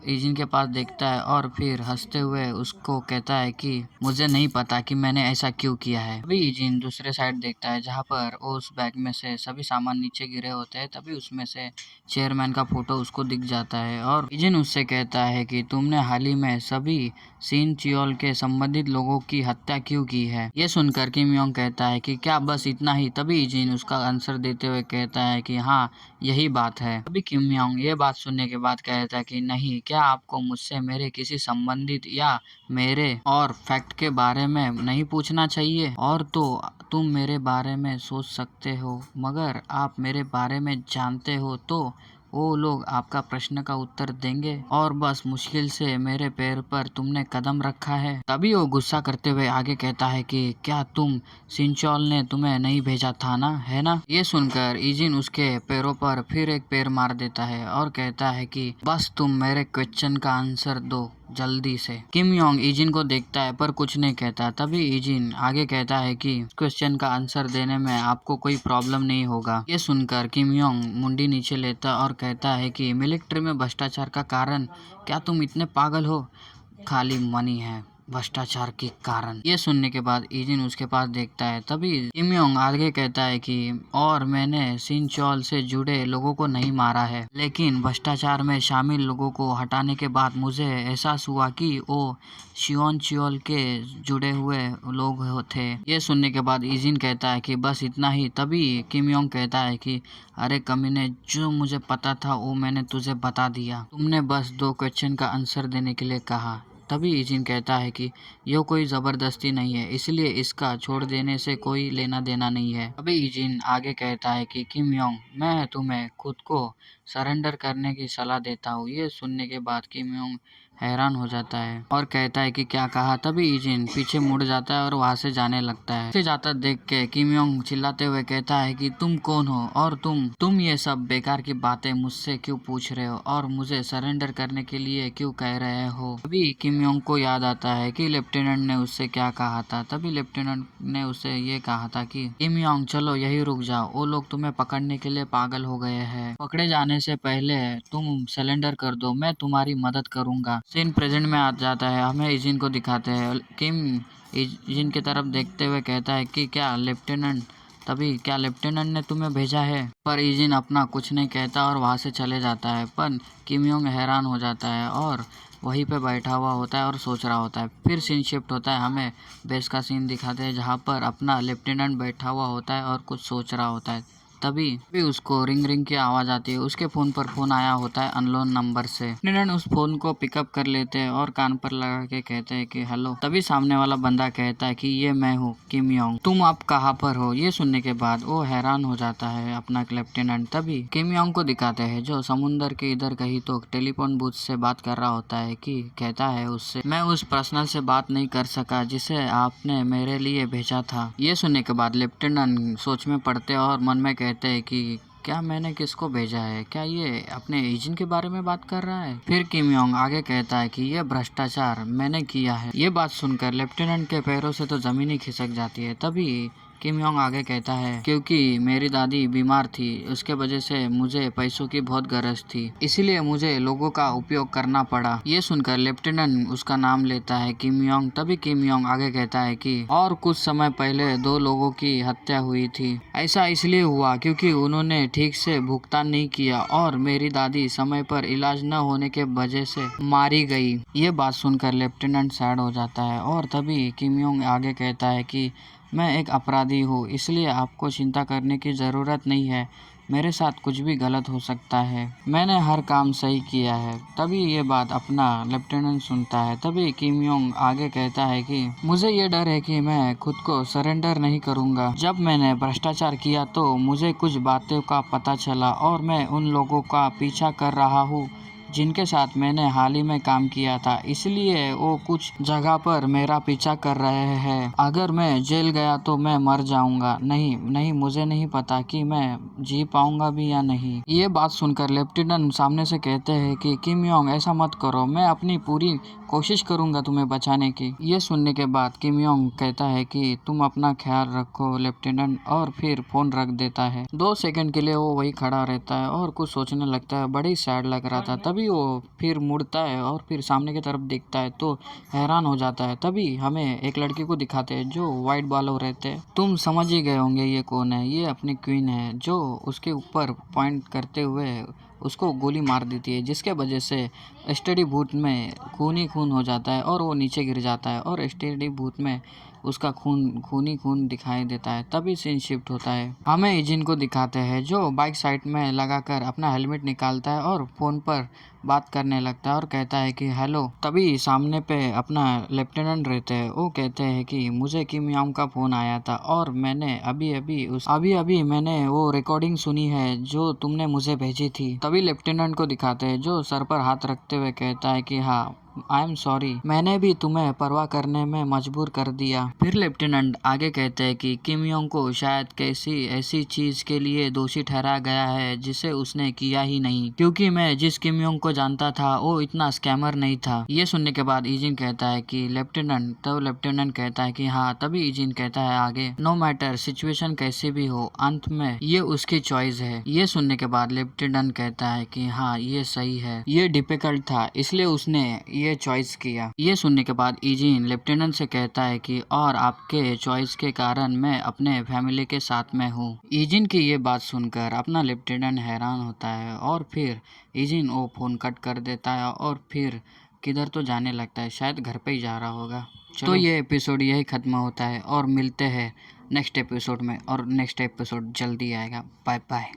S1: इजिन के पास देखता है और फिर हंसते हुए उसको कहता है कि मुझे नहीं पता कि मैंने ऐसा क्यों किया है। अभी इजिन दूसरे साइड देखता है जहाँ पर उस बैग में से सभी सामान नीचे गिरे होते हैं। तभी उसमें से चेयरमैन का फोटो उसको दिख जाता है और इजिन उससे कहता है कि तुमने हाल ही में सभी सिन चियोल के संबंधित लोगों की हत्या क्यों की है? ये सुनकर किम योंग कहता है कि क्या बस इतना ही? तभी इजिन उसका आंसर देते हुए कहता है कि हाँ, यही बात है। तभी किम योंग ये बात सुनने के बाद कहता है कि नहीं, क्या आपको मुझसे मेरे किसी संबंधित या मेरे और फैक्ट के बारे में नहीं पूछना चाहिए? और तो तुम मेरे बारे में सोच सकते हो, मगर आप मेरे बारे में जानते हो तो वो लोग आपका प्रश्न का उत्तर देंगे और बस मुश्किल से मेरे पैर पर तुमने कदम रखा है। तभी वो गुस्सा करते हुए आगे कहता है कि क्या तुम सिंचोल ने तुम्हें नहीं भेजा था ना, है ना? ये सुनकर इजिन उसके पैरों पर फिर एक पैर मार देता है और कहता है कि बस तुम मेरे क्वेश्चन का आंसर दो जल्दी से। किम योंग इजिन को देखता है पर कुछ नहीं कहता। तभी इजिन आगे कहता है कि क्वेश्चन का आंसर देने में आपको कोई प्रॉब्लम नहीं होगा। ये सुनकर किम योंग मुंडी नीचे लेता और कहता है कि मिलिट्री में भ्रष्टाचार का कारण? क्या तुम इतने पागल हो? खाली मनी है भ्रष्टाचार के कारण। ये सुनने के बाद इजिन उसके पास देखता है। तभी किम योंग आगे कहता है कि और मैंने सिंचोल से जुड़े लोगों को नहीं मारा है, लेकिन भ्रष्टाचार में शामिल लोगों को हटाने के बाद मुझे एहसास हुआ कि वो शियोन चियोल के जुड़े हुए लोग थे। ये सुनने के बाद इजिन कहता है कि बस इतना ही। तभी किम योंग कहता है कि अरे कमीने, जो मुझे पता था वो मैंने तुझे बता दिया, तुमने बस 2 क्वेश्चन का आंसर देने के लिए कहा। तभी इजिन कहता है कि यह कोई ज़बरदस्ती नहीं है, इसलिए इसका छोड़ देने से कोई लेना देना नहीं है। अभी इजिन आगे कहता है कि किम योंग, मैं तुम्हें खुद को सरेंडर करने की सलाह देता हूँ। ये सुनने के बाद किम योंग हैरान हो जाता है और कहता है कि क्या कहा। तभी इजिन पीछे मुड़ जाता है और वहां से जाने लगता है। उसे जाता देख के किम योंग चिल्लाते हुए कहता है कि तुम कौन हो और तुम ये सब बेकार की बातें मुझसे क्यों पूछ रहे हो और मुझे सरेंडर करने के लिए क्यों कह रहे हो। तभी किम योंग को याद आता है कि लेफ्टिनेंट ने उससे क्या कहा था। तभी लेफ्टिनेंट ने उसे ये कहा था कि किम योंग चलो यही रुक जाओ, वो लोग तुम्हें पकड़ने के लिए पागल हो गए हैं। पकड़े जाने से पहले तुम सरेंडर कर दो, मैं तुम्हारी मदद करूंगा। सीन प्रेजेंट में आ जाता है। हमें इजिन को दिखाते हैं। किम इजिन की तरफ देखते हुए कहता है कि क्या लेफ्टिनेंट ने तुम्हें भेजा है। पर इजिन अपना कुछ नहीं कहता और वहां से चले जाता है। पर किम योंग हैरान हो जाता है और वहीं पे बैठा हुआ होता है और सोच रहा होता है। फिर सीन शिफ्ट होता है। हमें बेस का सीन दिखाते हैं जहाँ पर अपना लेफ्टिनेंट बैठा हुआ होता है और कुछ सोच रहा होता है। तभी भी उसको रिंग रिंग की आवाज आती है। उसके फोन पर फोन आया होता है अननोन नंबर से। लेफ्टिनेंट उस फोन को पिकअप कर लेते हैं और कान पर लगा के कहते हैं कि हेलो। तभी सामने वाला बंदा कहता है कि ये मैं हूँ किम योंग, तुम अब कहाँ पर हो। ये सुनने के बाद वो हैरान हो जाता है अपना लेफ्टिनेंट। तभी किम योंग को दिखाते हैं जो समुंदर के इधर कहीं तो टेलीफोन बूथ से बात कर रहा होता है कि कहता है उससे मैं उस पर्सनल से बात नहीं कर सका जिसे आपने मेरे लिए भेजा था। ये सुनने के बाद लेफ्टिनेंट सोच में पड़ते और मन में कहते हैं कि क्या मैंने किसको भेजा है, क्या ये अपने एजेंट के बारे में बात कर रहा है। फिर किम योंग आगे कहता है कि यह भ्रष्टाचार मैंने किया है। ये बात सुनकर लेफ्टिनेंट के पैरों से तो जमीन ही खिसक जाती है। तभी किम योंग आगे कहता है क्योंकि मेरी दादी बीमार थी, उसके वजह से मुझे पैसों की बहुत गरज थी, इसीलिए मुझे लोगों का उपयोग करना पड़ा। ये सुनकर लेफ्टिनेंट उसका नाम लेता है किम योंग। तभी किम योंग आगे कहता है कि और कुछ समय पहले 2 लोगों की हत्या हुई थी। ऐसा इसलिए हुआ क्योंकि उन्होंने ठीक से भुगतान नहीं किया और मेरी दादी समय पर इलाज न होने के वजह से मारी गई। ये बात सुनकर लेफ्टिनेंट सैड हो जाता है और तभी किम योंग आगे कहता है कि मैं एक अपराधी हूँ, इसलिए आपको चिंता करने की ज़रूरत नहीं है। मेरे साथ कुछ भी गलत हो सकता है, मैंने हर काम सही किया है। तभी ये बात अपना लेफ्टिनेंट सुनता है। तभी किम योंग आगे कहता है कि मुझे ये डर है कि मैं खुद को सरेंडर नहीं करूँगा। जब मैंने भ्रष्टाचार किया तो मुझे कुछ बातों का पता चला और मैं उन लोगों का पीछा कर रहा हूँ जिनके साथ मैंने हाल ही में काम किया था, इसलिए वो कुछ जगह पर मेरा पीछा कर रहे हैं। अगर मैं जेल गया तो मैं मर जाऊंगा। नहीं, मुझे नहीं पता कि मैं जी पाऊंगा भी या नहीं। ये बात सुनकर लेफ्टिनेंट सामने से कहते हैं कि किम योंग ऐसा मत करो, मैं अपनी पूरी कोशिश करूंगा तुम्हें बचाने की। ये सुनने के बाद किम योंग कहता है कि तुम अपना ख्याल रखो लेफ्टिनेंट, और फिर फोन रख देता है। 2 सेकंड के लिए वो वही खड़ा रहता है और कुछ सोचने लगता है। बड़ी सैड लग रहा था। तभी वो फिर मुड़ता है और फिर सामने की तरफ देखता है तो हैरान हो जाता है। तभी हमें एक लड़की को दिखाते हैं जो व्हाइट बालों रहते हैं। तुम समझ ही गए होंगे ये कौन है। ये अपनी क्वीन है जो उसके ऊपर पॉइंट करते हुए उसको गोली मार देती है, जिसके वजह से स्टडी बूथ में खून ही खून हो जाता है और वो नीचे गिर जाता है और स्टडी बूथ में उसका खून ही खून दिखाई देता है। तभी सीन शिफ्ट होता है। हमें इजिन को दिखाते हैं जो बाइक साइड में लगाकर अपना हेलमेट निकालता है और फोन पर बात करने लगता है और कहता है कि हेलो। तभी सामने पे अपना लेफ्टिनेंट रहते हैं। वो कहते हैं कि मुझे किम योंग का फोन आया था और मैंने अभी मैंने वो रिकॉर्डिंग सुनी है जो तुमने मुझे भेजी थी। तभी लेफ्टिनेंट को दिखाते हैं जो सर पर हाथ रखते हुए कहता है कि हाँ, आई एम सॉरी, मैंने भी तुम्हें परवाह करने में मजबूर कर दिया। फिर लेफ्टिनेंट आगे कहते हैं कि किम योंग को शायद कैसी ऐसी चीज के लिए दोषी ठहराया गया है जिसे उसने किया ही नहीं, क्योंकि मैं जिस किम योंग को जानता था वो इतना स्कैमर नहीं था। ये सुनने के बाद इजिन कहता है कि लेफ्टिनेंट, तब लेफ्टिनेंट कहता है कि हाँ। तभी इजिन कहता है आगे, नो मैटर सिचुएशन कैसी भी हो, अंत में ये उसकी चॉइस है। ये सुनने के बाद लेफ्टिनेंट कहता है कि हाँ ये सही है, ये डिफिकल्ट था इसलिए उसने ये चॉइस किया। ये सुनने के बाद इजिन लेफ्टिनेंट से कहता है कि और आपके चॉइस के कारण मैं अपने फैमिली के साथ में हूँ। इजिन की ये बात सुनकर अपना लेफ्टिनेंट हैरान होता है और फिर इजिन वो फोन कट कर देता है और फिर किधर तो जाने लगता है, शायद घर पे ही जा रहा होगा। तो ये एपिसोड यही खत्म होता है और मिलते हैं नेक्स्ट एपिसोड में, और नेक्स्ट एपिसोड जल्दी आएगा। Bye bye.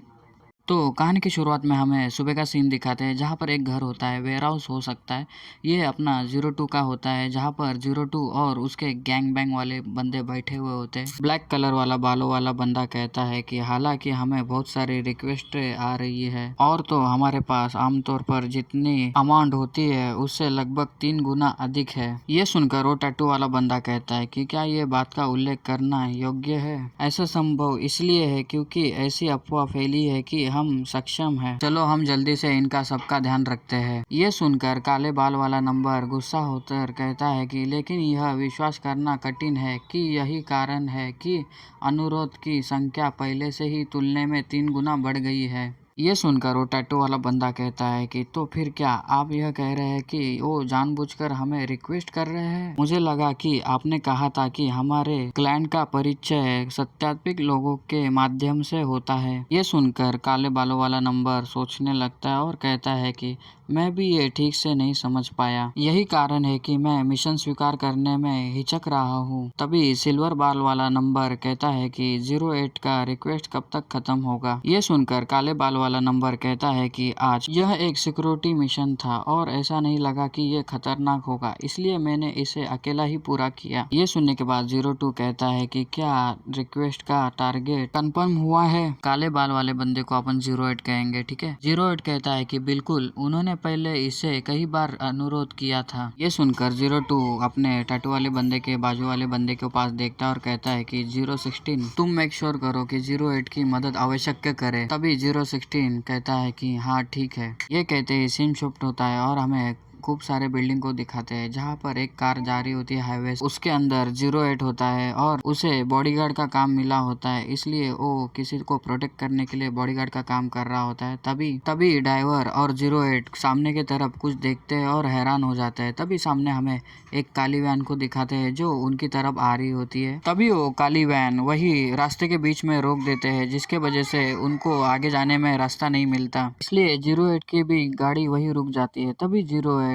S1: तो कहानी की शुरुआत में हमें सुबह का सीन दिखाते हैं जहाँ पर एक घर होता है, वेयर हाउस हो सकता है। ये अपना 02 का होता है जहाँ पर 02 और उसके गैंग बैंग वाले बंदे बैठे हुए होते हैं। ब्लैक कलर वाला बालों वाला बंदा कहता है कि हालांकि हमें बहुत सारी रिक्वेस्ट आ रही है और तो हमारे पास आमतौर पर जितनी अमाउंट होती है उससे लगभग 3 गुना अधिक है। ये सुनकर वो टैटू वाला बंदा कहता है कि क्या ये बात का उल्लेख करना योग्य है? ऐसा संभव इसलिए है क्योंकि ऐसी अफवाह फैली है कि हम सक्षम हैं। चलो हम जल्दी से इनका सबका ध्यान रखते हैं। ये सुनकर काले बाल वाला नंबर गुस्सा होकर कहता है कि लेकिन यह विश्वास करना कठिन है कि यही कारण है कि अनुरोध की संख्या पहले से ही तुलना में 3 गुना बढ़ गई है। ये सुनकर वो टैटू वाला बंदा कहता है कि तो फिर क्या आप यह कह रहे हैं कि वो जानबूझकर हमें रिक्वेस्ट कर रहे हैं? मुझे लगा कि आपने कहा था कि हमारे क्लाइंट का परिचय सत्यापित लोगों के माध्यम से होता है। ये सुनकर काले बालों वाला नंबर सोचने लगता है और कहता है कि मैं भी ये ठीक से नहीं समझ पाया। यही कारण है कि मैं मिशन स्वीकार करने में हिचक रहा हूँ। तभी सिल्वर बाल वाला नंबर कहता है कि 08 का रिक्वेस्ट कब तक खत्म होगा? ये सुनकर काले बाल वाला नंबर कहता है कि आज यह एक सिक्योरिटी मिशन था और ऐसा नहीं लगा कि ये खतरनाक होगा, इसलिए मैंने इसे अकेला ही पूरा किया। ये सुनने के बाद 02 कहता है कि क्या रिक्वेस्ट का टारगेट कंफर्म हुआ है? काले बाल वाले बंदे को अपन 08 कहेंगे, ठीक है। 08 कहता है कि बिल्कुल, उन्होंने पहले इसे कई बार अनुरोध किया था। ये सुनकर 02 अपने टैटू वाले बंदे के बाजू वाले बंदे के पास देखता है और कहता है कि 016 तुम मेक श्योर करो कि 08 की मदद आवश्यक करे। तभी 016 कहता है कि हाँ ठीक है। ये कहते ही सीन शिफ्ट होता है और हमें खूब सारे बिल्डिंग को दिखाते हैं जहाँ पर एक कार जा रही होती है हाईवे। उसके अंदर 08 होता है और उसे बॉडीगार्ड का काम मिला होता है, इसलिए वो किसी को प्रोटेक्ट करने के लिए बॉडीगार्ड का काम कर रहा होता है। तभी ड्राइवर और 08 सामने की तरफ कुछ देखते हैं और हैरान हो जाते हैं। तभी सामने हमें एक काली वैन को दिखाते हैं जो उनकी तरफ आ रही होती है। तभी वो काली वैन वही रास्ते के बीच में रोक देते हैं जिसके वजह से उनको आगे जाने में रास्ता नहीं मिलता, इसलिए 08 की भी गाड़ी वही रुक जाती है। तभी 08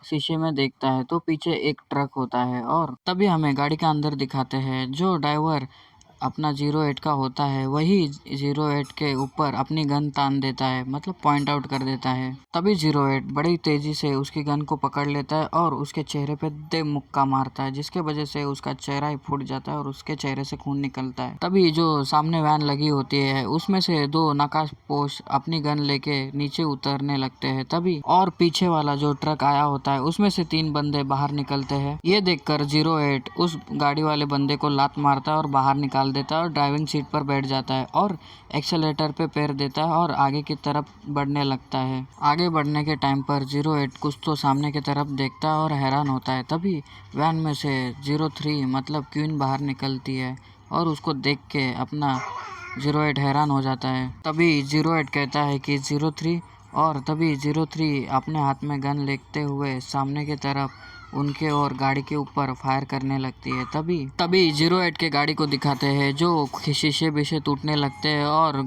S1: शीशे में देखता है तो पीछे एक ट्रक होता है और तभी हमें गाड़ी का अंदर दिखाते हैं। जो ड्राइवर अपना 08 का होता है वही 08 के ऊपर अपनी गन तान देता है, मतलब पॉइंट आउट कर देता है। तभी 08 बड़ी तेजी से उसकी गन को पकड़ लेता है और उसके चेहरे पे दे मुक्का मारता है जिसके वजह से उसका चेहरा ही फूट जाता है और उसके चेहरे से खून निकलता है। तभी जो सामने वैन लगी होती है उसमें से 2 नकाशपोश अपनी गन लेके नीचे उतरने लगते हैं। तभी और पीछे वाला जो ट्रक आया होता है उसमें से 3 बंदे बाहर निकलते हैं। ये देखकर 08 उस गाड़ी वाले बंदे को लात मारता है और बाहर निकाल देता है और ड्राइविंग सीट पर बैठ जाता है और एक्सेलेरेटर पे पैर देता है और आगे की तरफ बढ़ने लगता है। आगे बढ़ने के टाइम पर 08 कुछ तो सामने की तरफ देखता है और हैरान होता है। तभी वैन में से 03 मतलब क्वीन बाहर निकलती है और उसको देख के अपना 08 हैरान हो जाता है। तभी 08 कहता है कि 03 और तभी 03 अपने हाथ में गन लेते हुए सामने की तरफ उनके और गाड़ी के ऊपर फायर करने लगती है। तभी 08 के गाड़ी को दिखाते हैं जो शीशे बीशे टूटने लगते हैं और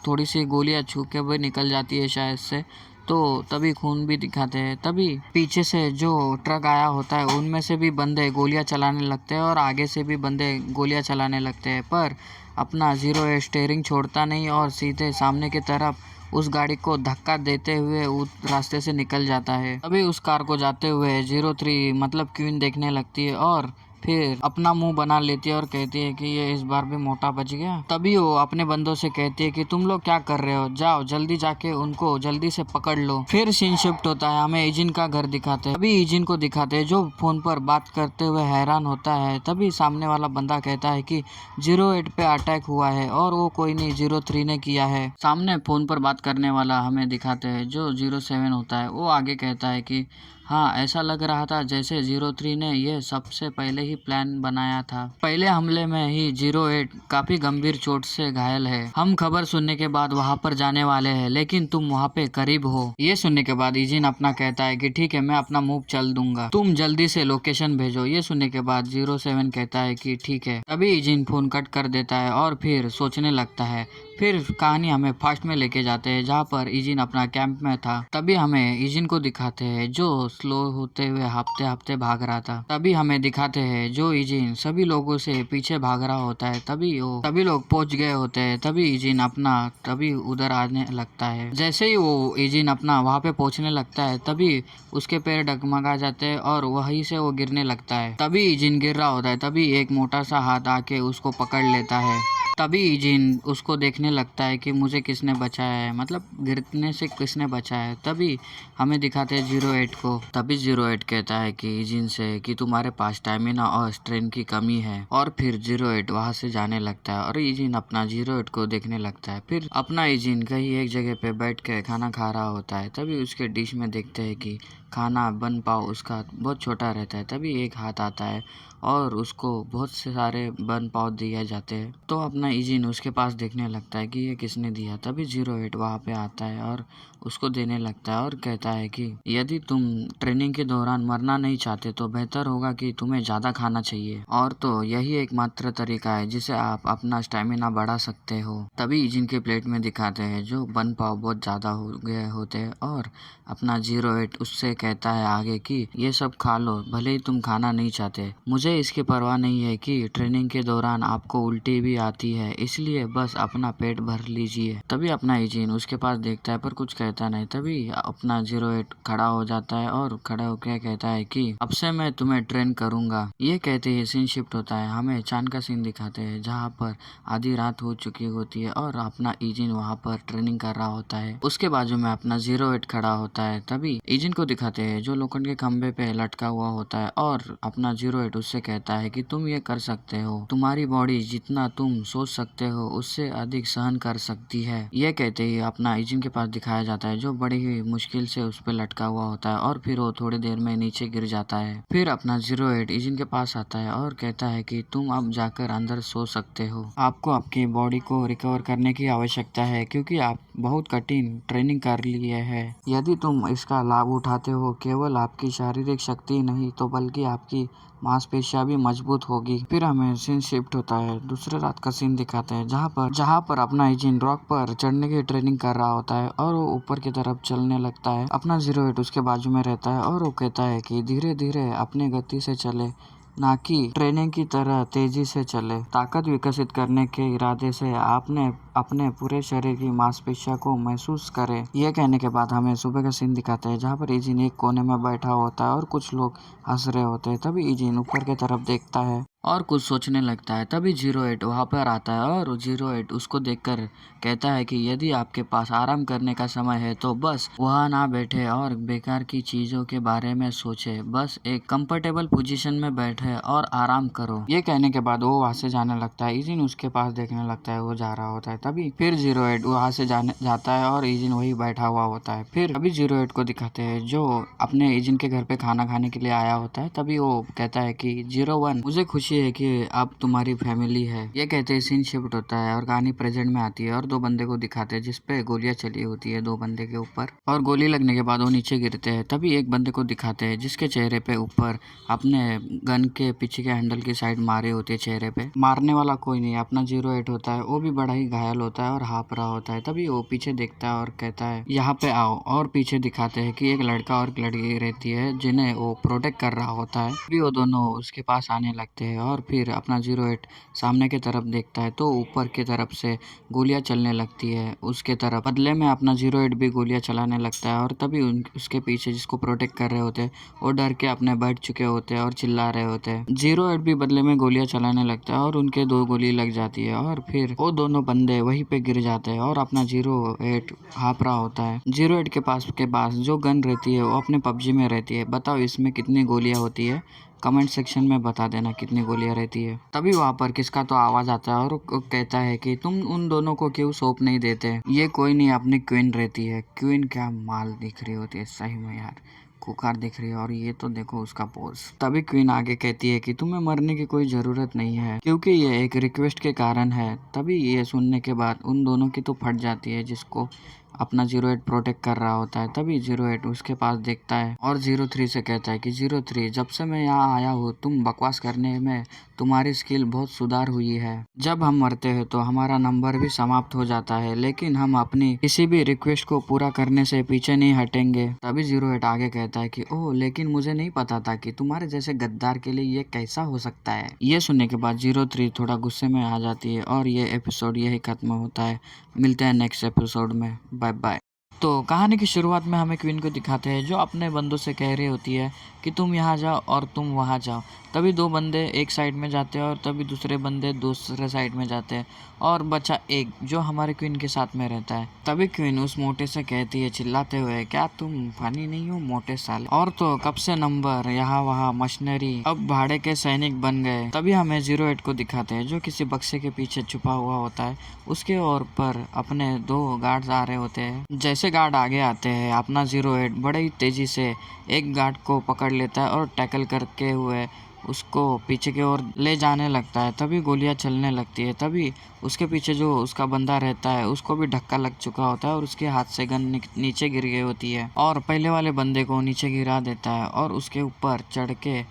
S1: थोड़ी सी गोलियां छू के भी निकल जाती है शायद से, तो तभी खून भी दिखाते हैं। तभी पीछे से जो ट्रक आया होता है उनमें से भी बंदे गोलियां चलाने लगते हैं और आगे से भी बंदे गोलियां चलाने लगते हैं, पर अपना 08 स्टीयरिंग छोड़ता नहीं और सीधे सामने की तरफ उस गाड़ी को धक्का देते हुए उस रास्ते से निकल जाता है। तभी उस कार को जाते हुए 03 मतलब क्वीन देखने लगती है और फिर अपना मुंह बना लेती है और कहती है कि ये इस बार भी मोटा बच गया। तभी वो अपने बंदों से कहती है कि तुम लोग क्या कर रहे हो, जाओ जल्दी जाके उनको जल्दी से पकड़ लो। फिर सीन शिफ्ट होता है, हमें इजिन का घर दिखाते हैं। तभी इजिन को दिखाते हैं जो फोन पर बात करते हुए हैरान होता है। तभी सामने वाला बंदा कहता है कि 08 पे अटैक हुआ है और वो कोई नहीं 03 ने किया है। सामने फोन पर बात करने वाला हमें दिखाते हैं जो 07 होता है। वो आगे कहता है कि हाँ, ऐसा लग रहा था जैसे 03 ने ये सबसे पहले ही प्लान बनाया था। पहले हमले में ही 08 काफी गंभीर चोट से घायल है। हम खबर सुनने के बाद वहाँ पर जाने वाले हैं, लेकिन तुम वहाँ पे करीब हो। ये सुनने के बाद इजिन अपना कहता है कि ठीक है, मैं अपना मूव चल दूंगा, तुम जल्दी से लोकेशन भेजो। ये सुनने के बाद 07 कहता है कि ठीक है। तभी इजिन फोन कट कर देता है और फिर सोचने लगता है। फिर कहानी हमें फास्ट में लेके जाते हैं जहाँ पर इजिन अपना कैंप में था। तभी हमें इजिन को दिखाते हैं जो स्लो होते हुए हाँफते हाँफते भाग रहा था। तभी हमें दिखाते हैं जो इजिन सभी लोगों से पीछे भाग रहा होता है। तभी वो सभी लोग पहुंच गए होते हैं। तभी इजिन अपना तभी उधर आने लगता है। जैसे ही वो इजिन अपना वहां पे पहुंचने लगता है तभी उसके पैर डगमगा जाते हैं और वहीं से वो गिरने लगता है। तभी इजिन गिर रहा होता है। तभी एक मोटा सा हाथ आके उसको पकड़ लेता है। तभी जिन उसको देखने लगता है कि मुझे किसने बचाया है, मतलब गिरने से किसने बचाया है। तभी हमें दिखाते हैं 08 को। तभी 08 कहता है कि जिन से कि तुम्हारे पास स्टैमिना और स्ट्रेंथ की कमी है। और फिर 08 वहां से जाने लगता है और इजिन अपना 08 को देखने लगता है। फिर अपना इजिन कहीं एक जगह पे बैठ के खाना खा रहा होता है। तभी उसके डिश में देखते हैं कि खाना बन पाव उसका बहुत छोटा रहता है। तभी एक हाथ आता है और उसको बहुत से सारे बन पाव दिए जाते हैं। तो अपना इजिन उसके पास देखने लगता है कि ये किसने दिया। तभी 08 वहाँ पे आता है और उसको देने लगता है और कहता है कि यदि तुम ट्रेनिंग के दौरान मरना नहीं चाहते तो बेहतर होगा कि तुम्हें ज़्यादा खाना चाहिए, और तो यही एकमात्र तरीका है जिससे आप अपना स्टेमिना बढ़ा सकते हो। तभी इजिन के प्लेट में दिखाते हैं जो बन पाव बहुत ज़्यादा हो गए होते हैं और अपना 08 उससे कहता है आगे कि ये सब खा लो, भले ही तुम खाना नहीं चाहते। मुझे इसकी परवाह नहीं है कि ट्रेनिंग के दौरान आपको उल्टी भी आती है, इसलिए बस अपना पेट भर लीजिए। तभी अपना इजिन उसके पास देखता है पर कुछ कहता नहीं। तभी अपना 08 खड़ा हो जाता है और खड़ा होकर कहता है कि अब से मैं तुम्हें ट्रेन करूंगा। ये कहते ही सीन शिफ्ट होता है। हमें चांद का सीन दिखाते हैं जहाँ पर आधी रात हो चुकी होती है और अपना इजिन वहाँ पर ट्रेनिंग कर रहा होता है। उसके बाजू में अपना 08 खड़ा होता है। तभी इजिन को दिखाते हैं जो लोखंड के खंभे पे लटका हुआ होता है और अपना 08 उससे कहता है कि तुम ये कर सकते हो, तुम्हारी बॉडी जितना तुम सोच सकते हो उससे अधिक सहन कर सकती है। ये कहते ही अपना इजिन के पास दिखाया जाता है जो बड़ी ही मुश्किल से उस पर लटका हुआ होता है और फिर वो थोड़ी देर में नीचे गिर जाता है। फिर अपना 08 इजिन के पास आता है और कहता है कि तुम अब जाकर अंदर सो सकते हो। आपको आपकी बॉडी को रिकवर करने की आवश्यकता है क्योंकि आप बहुत कठिन ट्रेनिंग कर लिए है। यदि तुम इसका लाभ उठाते हो केवल आपकी शारीरिक शक्ति नहीं तो बल्कि आपकी मांसपेशियां भी मजबूत होगी। फिर हमें सीन शिफ्ट होता है। दूसरे रात का सीन दिखाते हैं जहाँ पर अपना इजिन रॉक पर चढ़ने की ट्रेनिंग कर रहा होता है और वो ऊपर की तरफ चलने लगता है। अपना 08 उसके बाजू में रहता है और वो कहता है कि धीरे धीरे अपनी गति से चले, ना कि ट्रेनिंग की तरह तेजी से चले। ताकत विकसित करने के इरादे से आपने अपने पूरे शरीर की मांसपेशियों को महसूस करें। यह कहने के बाद हमें सुबह का सीन दिखाते हैं जहाँ पर इजिन एक कोने में बैठा होता है और कुछ लोग हंस रहे होते हैं। तभी इजिन ऊपर की तरफ देखता है और कुछ सोचने लगता है। तभी 08 वहाँ पर आता है और 08 उसको देखकर कहता है कि यदि आपके पास आराम करने का समय है तो बस वहाँ ना बैठे और बेकार की चीजों के बारे में सोचे, बस एक कंफर्टेबल पोजीशन में बैठे और आराम करो। ये कहने के बाद वो वहाँ से जाने लगता है। इजिन उसके पास देखने लगता है, वो जा रहा होता है। तभी फिर 08 वहाँ से जाता है और इजिन वही बैठा हुआ होता है। फिर अभी 08 को दिखाते हैं जो अपने इजिन के घर पे खाना खाने के लिए आया होता है। तभी वो कहता है कि 01 मुझे खुशी है कि अब तुम्हारी फैमिली है। ये कहते ही सीन शिफ्ट होता है और कहानी प्रेजेंट में आती है और दो बंदे को दिखाते हैं जिसपे गोलियां चली होती है दो बंदे के ऊपर, और गोली लगने के बाद वो नीचे गिरते हैं। तभी एक बंदे को दिखाते हैं जिसके चेहरे पे ऊपर अपने गन के पीछे के हैंडल की साइड मारे होते है चेहरे पे। मारने वाला कोई नहीं, अपना 08 होता है। वो भी बड़ा ही घायल होता है और हाँफ रहा होता है। तभी वो पीछे देखता है और कहता है यहाँ पे आओ, और पीछे दिखाते हैं कि एक लड़का और एक लड़की रहती है जिन्हें वो प्रोटेक्ट कर रहा होता है। तभी वो दोनों उसके पास आने लगते हैं और फिर अपना 08 सामने की तरफ देखता है तो ऊपर की तरफ से गोलियां चलने लगती है उसके तरफ। बदले में अपना 08 भी गोलियां चलाने लगता है और तभी उसके पीछे जिसको प्रोटेक्ट कर रहे होते हैं वो डर के अपने बैठ चुके होते हैं और चिल्ला रहे होते हैं। 08 भी बदले में गोलियां चलाने लगता है और उनके दो गोली लग जाती है और फिर वो दोनों बंदे वहीं पे गिर जाते हैं और अपना 08 हाँफ रहा होता है। 08 के पास जो गन रहती है वो अपने पबजी में रहती है। बताओ इसमें कितनी गोलियां होती है, कमेंट सेक्शन में बता देना कितनी गोलियां रहती है। तभी वहाँ पर किसका तो आवाज आता है और वो कहता है कि तुम उन दोनों को क्यों सौंप नहीं देते, ये कोई नहीं अपनी क्वीन रहती है। क्वीन क्या माल दिख रही होती है सही में यार, कुकार दिख रही है। और ये तो देखो उसका पोज। तभी क्वीन आगे कहती है कि तुम्हें मरने की कोई जरूरत नहीं है क्योंकि ये एक रिक्वेस्ट के कारण है। तभी ये सुनने के बाद उन दोनों की तो फट जाती है जिसको अपना 08 प्रोटेक्ट कर रहा होता है। तभी 08 उसके पास देखता है और 03 से कहता है कि 03 जब से मैं यहाँ आया हूँ तुम बकवास करने में तुम्हारी स्किल बहुत सुधार हुई है। जब हम मरते हैं तो हमारा नंबर भी समाप्त हो जाता है, लेकिन हम अपनी किसी भी रिक्वेस्ट को पूरा करने से पीछे नहीं हटेंगे। तभी 08 आगे कहता है कि ओह लेकिन मुझे नहीं पता था कि तुम्हारे जैसे गद्दार के लिए ये कैसा हो सकता है। ये सुनने के बाद 03 थोड़ा गुस्से में आ जाती है और ये एपिसोड यही खत्म होता है। मिलते हैं नेक्स्ट एपिसोड में। Bye bye. तो कहानी की शुरुआत में हमें क्वीन को दिखाते हैं जो अपने बंदों से कह रही होती है कि तुम यहाँ जाओ और तुम वहाँ जाओ। तभी दो बंदे एक साइड में जाते हैं और तभी दूसरे बंदे दूसरे साइड में जाते हैं और बचा एक जो हमारे क्वीन के साथ में रहता है। तभी क्वीन उस मोटे से कहती है चिल्लाते हुए, क्या तुम फनी नहीं हो मोटे साले? और तो कब से नंबर यहाँ वहाँ मशीनरी अब भाड़े के सैनिक बन गए। तभी हमें 08 को दिखाते हैं जो किसी बक्से के पीछे छुपा हुआ होता है। उसके ओर पर अपने दो गार्ड्स आ रहे होते हैं। जैसे गार्ड आगे आते हैं अपना 08 बड़े ही तेजी से एक गार्ड को पकड़ लेता है और टैकल करके हुए उसको पीछे की ओर ले जाने लगता है। तभी गोलियां चलने लगती है। तभी उसके पीछे जो उसका बंदा रहता है उसको भी धक्का लग चुका होता है और उसके हाथ से गन नीचे गिर गई होती है और पहले वाले बंदे को नीचे गिरा देता है और उसके ऊपर चढ़ के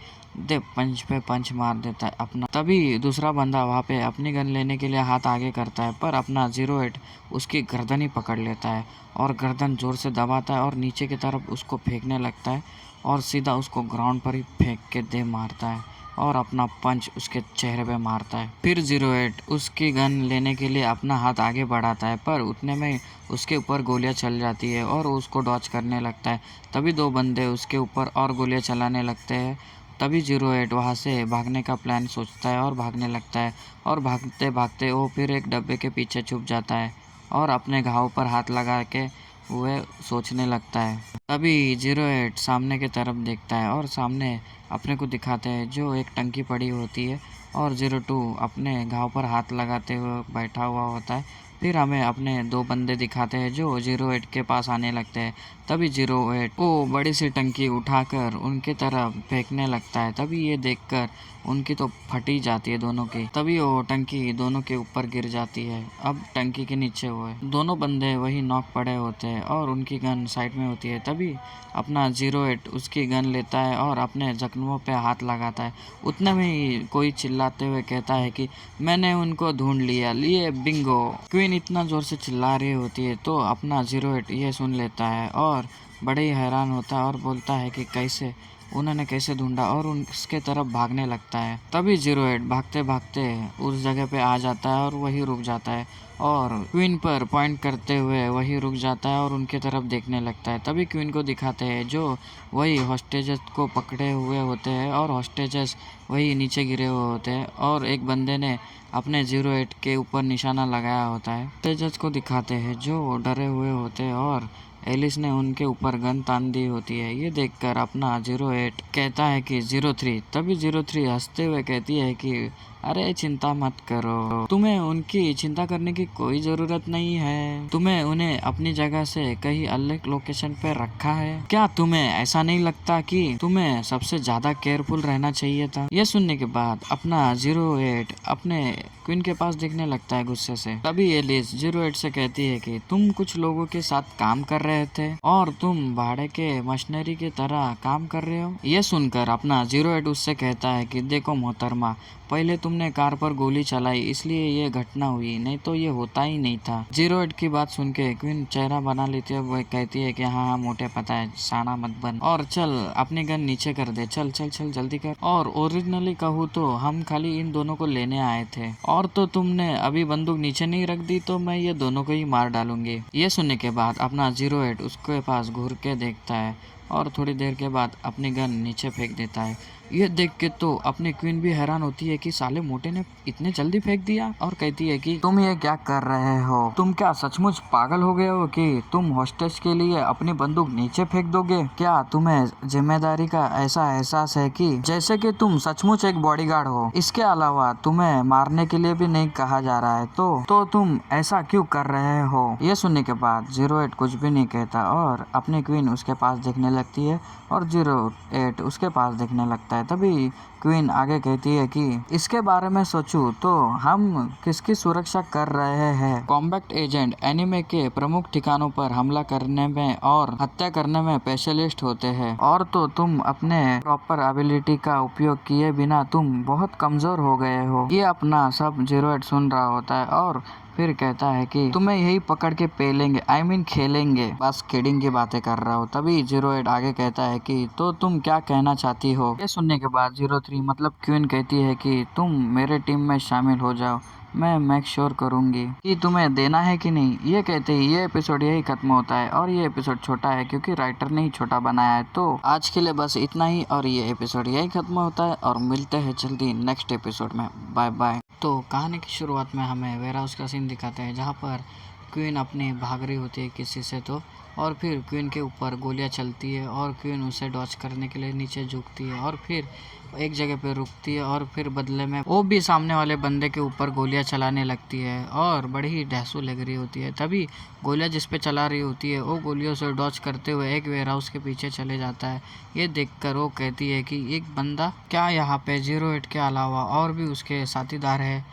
S1: पंच पे पंच मार देता है अपना। तभी दूसरा बंदा वहाँ पे अपनी गन लेने के लिए हाथ आगे करता है पर अपना 08 उसकी गर्दन ही पकड़ लेता है और गर्दन जोर से दबाता है और नीचे की तरफ उसको फेंकने लगता है और सीधा उसको ग्राउंड पर ही फेंक के दे मारता है और अपना पंच उसके चेहरे पे मारता है। फिर 08 उसकी गन लेने के लिए अपना हाथ आगे बढ़ाता है पर उतने में उसके ऊपर गोलियां चल जाती है और उसको डॉच करने लगता है। तभी दो बंदे उसके ऊपर और गोलियां चलाने लगते हैं। तभी 08 वहाँ से भागने का प्लान सोचता है और भागने लगता है और भागते भागते वो फिर एक डब्बे के पीछे छुप जाता है और अपने घाव पर हाथ लगा के वह सोचने लगता है। तभी 08 सामने की तरफ देखता है और सामने अपने को दिखाते हैं जो एक टंकी पड़ी होती है और 02 अपने घाव पर हाथ लगाते हुए बैठा हुआ होता है। फिर हमें अपने दो बंदे दिखाते हैं जो 08 के पास आने लगते हैं। तभी 08 वो बड़ी सी टंकी उठाकर उनके तरफ फेंकने लगता है। तभी ये देखकर उनकी तो फटी जाती है दोनों की। तभी वो टंकी दोनों के ऊपर गिर जाती है। अब टंकी के नीचे हुए दोनों बंदे वही नॉक पड़े होते हैं और उनकी गन साइड में होती है। तभी अपना 08 उसकी गन लेता है और अपने जख्मों पे हाथ लगाता है। उतने में ही कोई चिल्लाते हुए कहता है कि मैंने उनको ढूंढ लिया, लिए बिंगो। क्वीन इतना जोर से चिल्ला रही होती है तो अपना 08 ये सुन लेता है और बड़े ही हैरान होता है और बोलता है कि उन्होंने कैसे ढूंढा और उसके तरफ भागने लगता है। तभी 08 भागते भागते उस जगह पे आ जाता है और वही रुक जाता है और क्वीन पर पॉइंट करते हुए वही रुक जाता है और उनके तरफ देखने लगता है। तभी क्वीन को दिखाते हैं जो वही हॉस्टेजेस को पकड़े हुए होते हैं और हॉस्टेजेस वही नीचे गिरे हुए होते हैं और एक बंदे ने अपने 08 के ऊपर निशाना लगाया होता है। हॉस्टेजेस को दिखाते हैं जो डरे हुए होते हैं और एलिस ने उनके ऊपर गन तान दी होती है। ये देखकर अपना 08 कहता है कि 03। तभी 03 हंसते हुए कहती है कि अरे चिंता मत करो, तुम्हें उनकी चिंता करने की कोई जरूरत नहीं है। तुम्हें उन्हें अपनी जगह से कहीं अलग लोकेशन पे रखा है। क्या तुम्हें ऐसा नहीं लगता कि तुम्हें सबसे ज्यादा केयरफुल रहना चाहिए था? ये सुनने के बाद अपना 08 अपने क्वीन के पास देखने लगता है गुस्से से। तभी एलिस 08 से कहती है कि तुम कुछ लोगों के साथ काम कर रहे थे और तुम भाड़े के मशीनरी की तरह काम कर रहे हो। ये सुनकर अपना 08 उससे कहता है कि देखो मोहतरमा, पहले तुमने कार पर गोली चलाई इसलिए ये घटना हुई, नहीं तो ये होता ही नहीं था। 08 की बात सुन के क्वीन चेहरा बना लेती है। वो कहती है कि हाँ मोटे पता है, शाना मत बन और चल अपनी गन नीचे कर दे, चल चल चल जल्दी कर। और ओरिजिनली कहूँ तो हम खाली इन दोनों को लेने आए थे और तो तुमने अभी बंदूक नीचे नहीं रख दी तो मैं ये दोनों को ही मार डालूंगी। ये सुनने के बाद अपना 08 उसके पास घूर के देखता है और थोड़ी देर के बाद अपनी गन नीचे फेंक देता है। यह देख के तो अपनी क्वीन भी हैरान होती है कि साले मोटे ने इतने जल्दी फेंक दिया और कहती है कि तुम ये क्या कर रहे हो? तुम क्या सचमुच पागल हो गए हो कि तुम हॉस्टेज के लिए अपनी बंदूक नीचे फेंक दोगे? क्या तुम्हें जिम्मेदारी का ऐसा एहसास है कि जैसे कि तुम सचमुच एक बॉडीगार्ड हो? इसके अलावा तुम्हें मारने के लिए भी नहीं कहा जा रहा है तो तुम ऐसा क्यों कर रहे हो? ये सुनने के बाद 08 कुछ भी नहीं कहता और अपनी क्वीन उसके पास देखने लगती है और 08 उसके पास देखने लगता है। तभी क्वीन आगे कहती है कि इसके बारे में सोचूं तो हम किसकी सुरक्षा कर रहे हैं। कॉम्बैट एजेंट एनिमे के प्रमुख ठिकानों पर हमला करने में और हत्या करने में स्पेशलिस्ट होते हैं, और तो तुम अपने प्रॉपर एबिलिटी का उपयोग किए बिना तुम बहुत कमजोर हो गए हो। ये अपना सब जीरोएड सुन रहा होता है और फिर कहता है कि तुम्हें यही पकड़ के पेलेंगे, खेलेंगे। बस किडिंग की बातें कर रहा हो। तभी जीरोएड आगे कहता है कि तो तुम क्या कहना चाहती हो। ये सुनने के बाद 03 मतलब क्वीन कहती है कि तुम मेरे टीम में शामिल हो जाओ, मैं मेक श्योर करूंगी कि तुम्हें देना है कि नहीं। ये कहते ही ये एपिसोड यही खत्म होता है, और ये एपिसोड छोटा है क्योंकि राइटर ने ही छोटा बनाया है। तो आज के लिए बस इतना ही, और ये एपिसोड यही खत्म होता है, और मिलते हैं जल्दी नेक्स्ट एपिसोड में। Bye bye. तो कहानी की शुरुआत में हमें वेयर हाउस का सीन दिखाते हैं, जहाँ पर क्वीन अपनी भाग रही होती है किसी से, तो और फिर क्वीन के ऊपर गोलियां चलती है और क्वीन उसे डॉच करने के लिए नीचे झुकती है और फिर एक जगह पे रुकती है, और फिर बदले में वो भी सामने वाले बंदे के ऊपर गोलियां चलाने लगती है और बड़ी ही ढहसू लग रही होती है। तभी गोलियां जिस पे चला रही होती है वो गोलियों से डॉच करते हुए एक वेयर हाउस के पीछे चले जाता है। ये देखकर वो कहती है कि एक बंदा क्या यहाँ पे 08 के अलावा और भी उसके साथीदार है,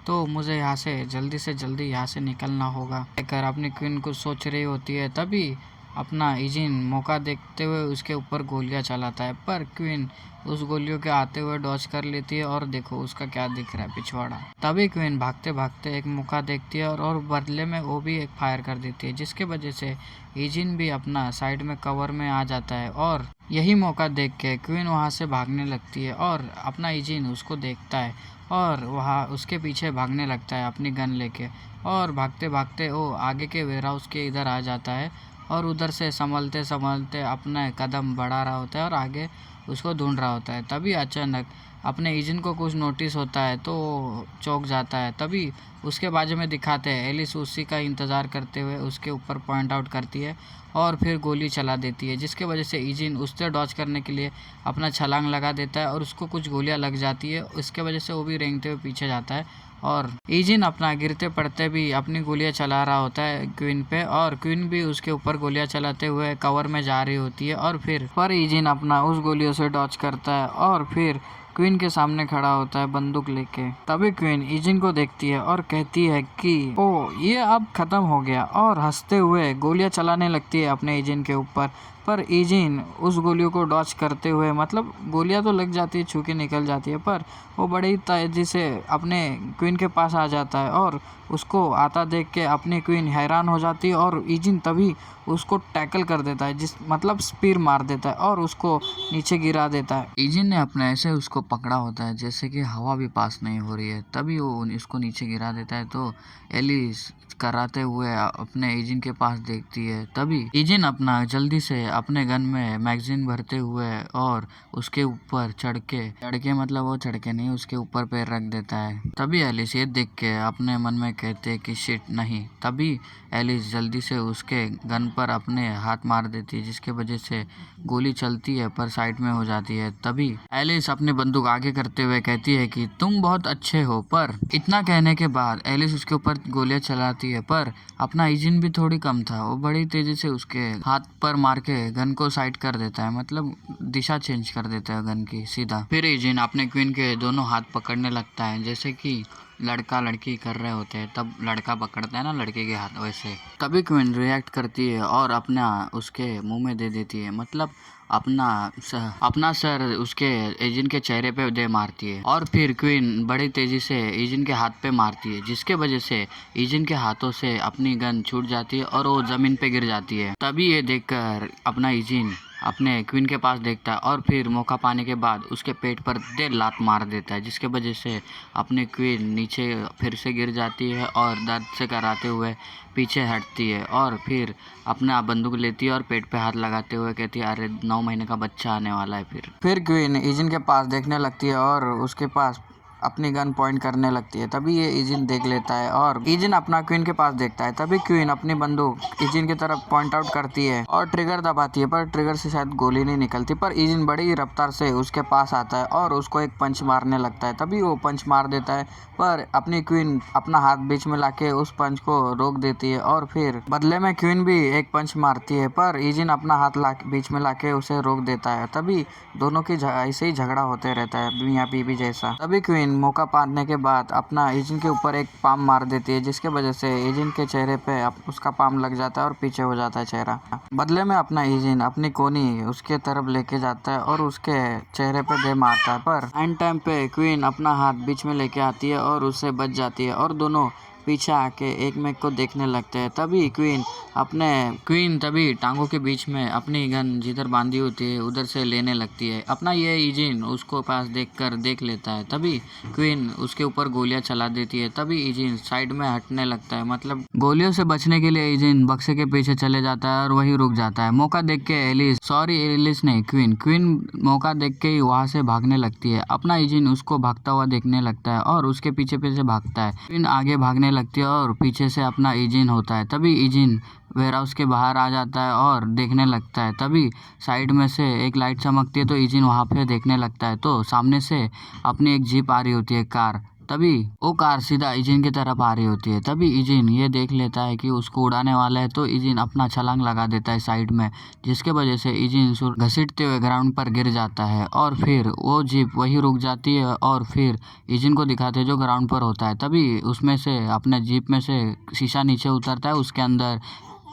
S1: तो मुझे यहाँ से जल्दी यहाँ से निकलना होगा। कहकर अपनी क्वीन को सोच रही होती है, तभी अपना इजिन मौका देखते हुए उसके ऊपर गोलियां चलाता है, पर क्वीन उस गोलियों के आते हुए डॉच कर लेती है और देखो उसका क्या दिख रहा है, पिछवाड़ा। तभी क्वीन भागते भागते एक मौका देखती है और बदले में वो भी एक फायर कर देती है, जिसके वजह से इजिन भी अपना साइड में कवर में आ जाता है। और यही मौका देख के क्वीन वहाँ से भागने लगती है और अपना इजिन उसको देखता है और वहाँ उसके पीछे भागने लगता है अपनी गन लेके, और भागते भागते वो आगे के वेयर हाउस के इधर आ जाता है और उधर से संभलते संभलते अपने कदम बढ़ा रहा होता है और आगे उसको ढूंढ रहा होता है। तभी अचानक अपने इजिन को कुछ नोटिस होता है तो चौंक जाता है। तभी उसके बाजू में दिखाते हैं एलिस उसी का इंतज़ार करते हुए उसके ऊपर पॉइंट आउट करती है और फिर गोली चला देती है, जिसके वजह से इजिन उससे डॉच करने के लिए अपना छलांग लगा देता है और उसको कुछ गोलियां लग जाती है। उसके वजह से वो भी रेंगते हुए पीछे जाता है और इजिन अपना गिरते पड़ते भी अपनी गोलियां चला रहा होता है क्वीन पे, और क्वीन भी उसके ऊपर गोलियां चलाते हुए कवर में जा रही होती है। और फिर इजिन अपना उस गोलियों से डॉच करता है और फिर क्वीन के सामने खड़ा होता है बंदूक लेके। तभी क्वीन इजिन को देखती है और कहती है कि ओ ये अब खत्म हो गया, और हंसते हुए गोलियां चलाने लगती है अपने इजिन के ऊपर। पर इजिन उस गोलियों को डॉच करते हुए, मतलब गोलियां तो लग जाती है, छू के निकल जाती है, पर वो बड़ी तेजी से अपने क्वीन के पास आ जाता है और उसको आता देख के अपनी क्वीन हैरान हो जाती है और इजिन तभी उसको टैकल कर देता है, मतलब स्पीर मार देता है और उसको नीचे गिरा देता है। इजिन ने अपने ऐसे उसको पकड़ा होता है जैसे कि हवा भी पास नहीं हो रही है। तभी वो इसको नीचे गिरा देता है तो एलिस कराते हुए अपने इजिन के पास देखती है। तभी इजिन अपना जल्दी से अपने गन में मैगजीन भरते हुए और उसके ऊपर चढ़ के मतलब वो चढ़ के नहीं, उसके ऊपर पैर रख देता है। तभी एलिस ये देख के अपने मन में कहते कि शिट नहीं। तभी एलिस जल्दी से उसके गन पर अपने हाथ मार देती है, जिसके वजह से गोली चलती है पर साइड में हो जाती है। तभी एलिस अपनी बंदूक आगे करते हुए कहती है कि तुम बहुत अच्छे हो, पर इतना कहने के बाद एलिस उसके ऊपर गोलियां चलाती है, पर अपना इजिन भी थोड़ी कम था, वो बड़ी तेजी से उसके हाथ पर मार के गन को साइड कर देता है, मतलब दिशा चेंज कर देता है गन की सीधा। फिर इजिन अपने क्वीन के दोनों हाथ पकड़ने लगता है, जैसे कि लड़का लड़की कर रहे होते हैं तब लड़का पकड़ता है ना लड़के के हाथ, वैसे। तभी क्वीन रिएक्ट करती है और अपना उसके मुंह में दे देती है, मतलब अपना सर उसके एजिन के चेहरे पे दे मारती है, और फिर क्वीन बड़ी तेजी से एजिन के हाथ पे मारती है, जिसके वजह से एजिन के हाथों से अपनी गन छूट जाती है और वो जमीन पे गिर जाती है। तभी ये देखकर अपना एजिन अपने क्वीन के पास देखता है और फिर मौका पाने के बाद उसके पेट पर देर लात मार देता है, जिसके वजह से अपनी क्वीन नीचे फिर से गिर जाती है और दर्द से कराते हुए पीछे हटती है, और फिर अपना बंदूक लेती है और पेट पे हाथ लगाते हुए कहती है अरे 9 महीने का बच्चा आने वाला है। फिर क्वीन इजिन के पास देखने लगती है और उसके पास अपनी गन पॉइंट करने लगती है। तभी ये इजिन देख लेता है और इजिन अपना क्वीन के पास देखता है। तभी क्वीन अपनी बंदूक इजिन की तरफ पॉइंट आउट करती है और ट्रिगर दबाती है, पर ट्रिगर से शायद गोली नहीं निकलती। पर इजिन बड़ी रफ्तार से उसके पास आता है और उसको एक पंच मारने लगता है। तभी वो पंच मार देता है, पर अपनी क्वीन अपना हाथ बीच में लाके उस पंच को रोक देती है और फिर बदले में क्वीन भी एक पंच मारती है, पर इजिन अपना हाथ बीच में लाके उसे रोक देता है। तभी दोनों की ऐसे ही झगड़ा होते रहता है, मियां बीवी जैसा। तभी क्वीन मौका पाने के बाद अपना एजिन के ऊपर एक पाम मार देती है, जिसके वजह से एजिन के चेहरे पे उसका पाम लग जाता है और पीछे हो जाता है चेहरा। बदले में अपना एजिन अपनी कोनी उसके तरफ लेके जाता है और उसके चेहरे पे दे मारता है, पर एंड टाइम पे क्वीन अपना हाथ बीच में लेके आती है और उससे बच जाती है और दोनों पीछे आके एक मेक को देखने लगते हैं। तभी क्वीन तभी टांगों के बीच में अपनी गन जिधर बांधी होती है उधर से लेने लगती है। अपना ये इजिन उसको पास देख लेता है। तभी क्वीन उसके ऊपर गोलियां चला देती है। तभी इजिन साइड में हटने लगता है, मतलब गोलियों से बचने के लिए इजिन बक्से के पीछे चले जाता है और वही रुक जाता है। मौका देख के एलिस नहीं, क्वीन मौका देख के ही वहां से भागने लगती है। अपना इजिन उसको भागता हुआ देखने लगता है और उसके पीछे पीछे भागता है। क्वीन आगे भागने लगती है और पीछे से अपना इजिन होता है। तभी इजिन वेयरहाउस के बाहर आ जाता है और देखने लगता है। तभी साइड में से एक लाइट चमकती है तो इजिन वहां पे देखने लगता है, तो सामने से अपनी एक जीप आ रही होती है, कार। तभी वो कार सीधा इजिन की तरफ आ रही होती है। तभी इजिन ये देख लेता है कि उसको उड़ाने वाला है, तो इजिन अपना छलांग लगा देता है साइड में, जिसके वजह से इजिन घसीटते हुए ग्राउंड पर गिर जाता है और फिर वो जीप वही रुक जाती है और फिर इजिन को दिखाते हैं जो ग्राउंड पर होता है। तभी उसमें से अपने जीप में से शीशा नीचे उतरता है, उसके अंदर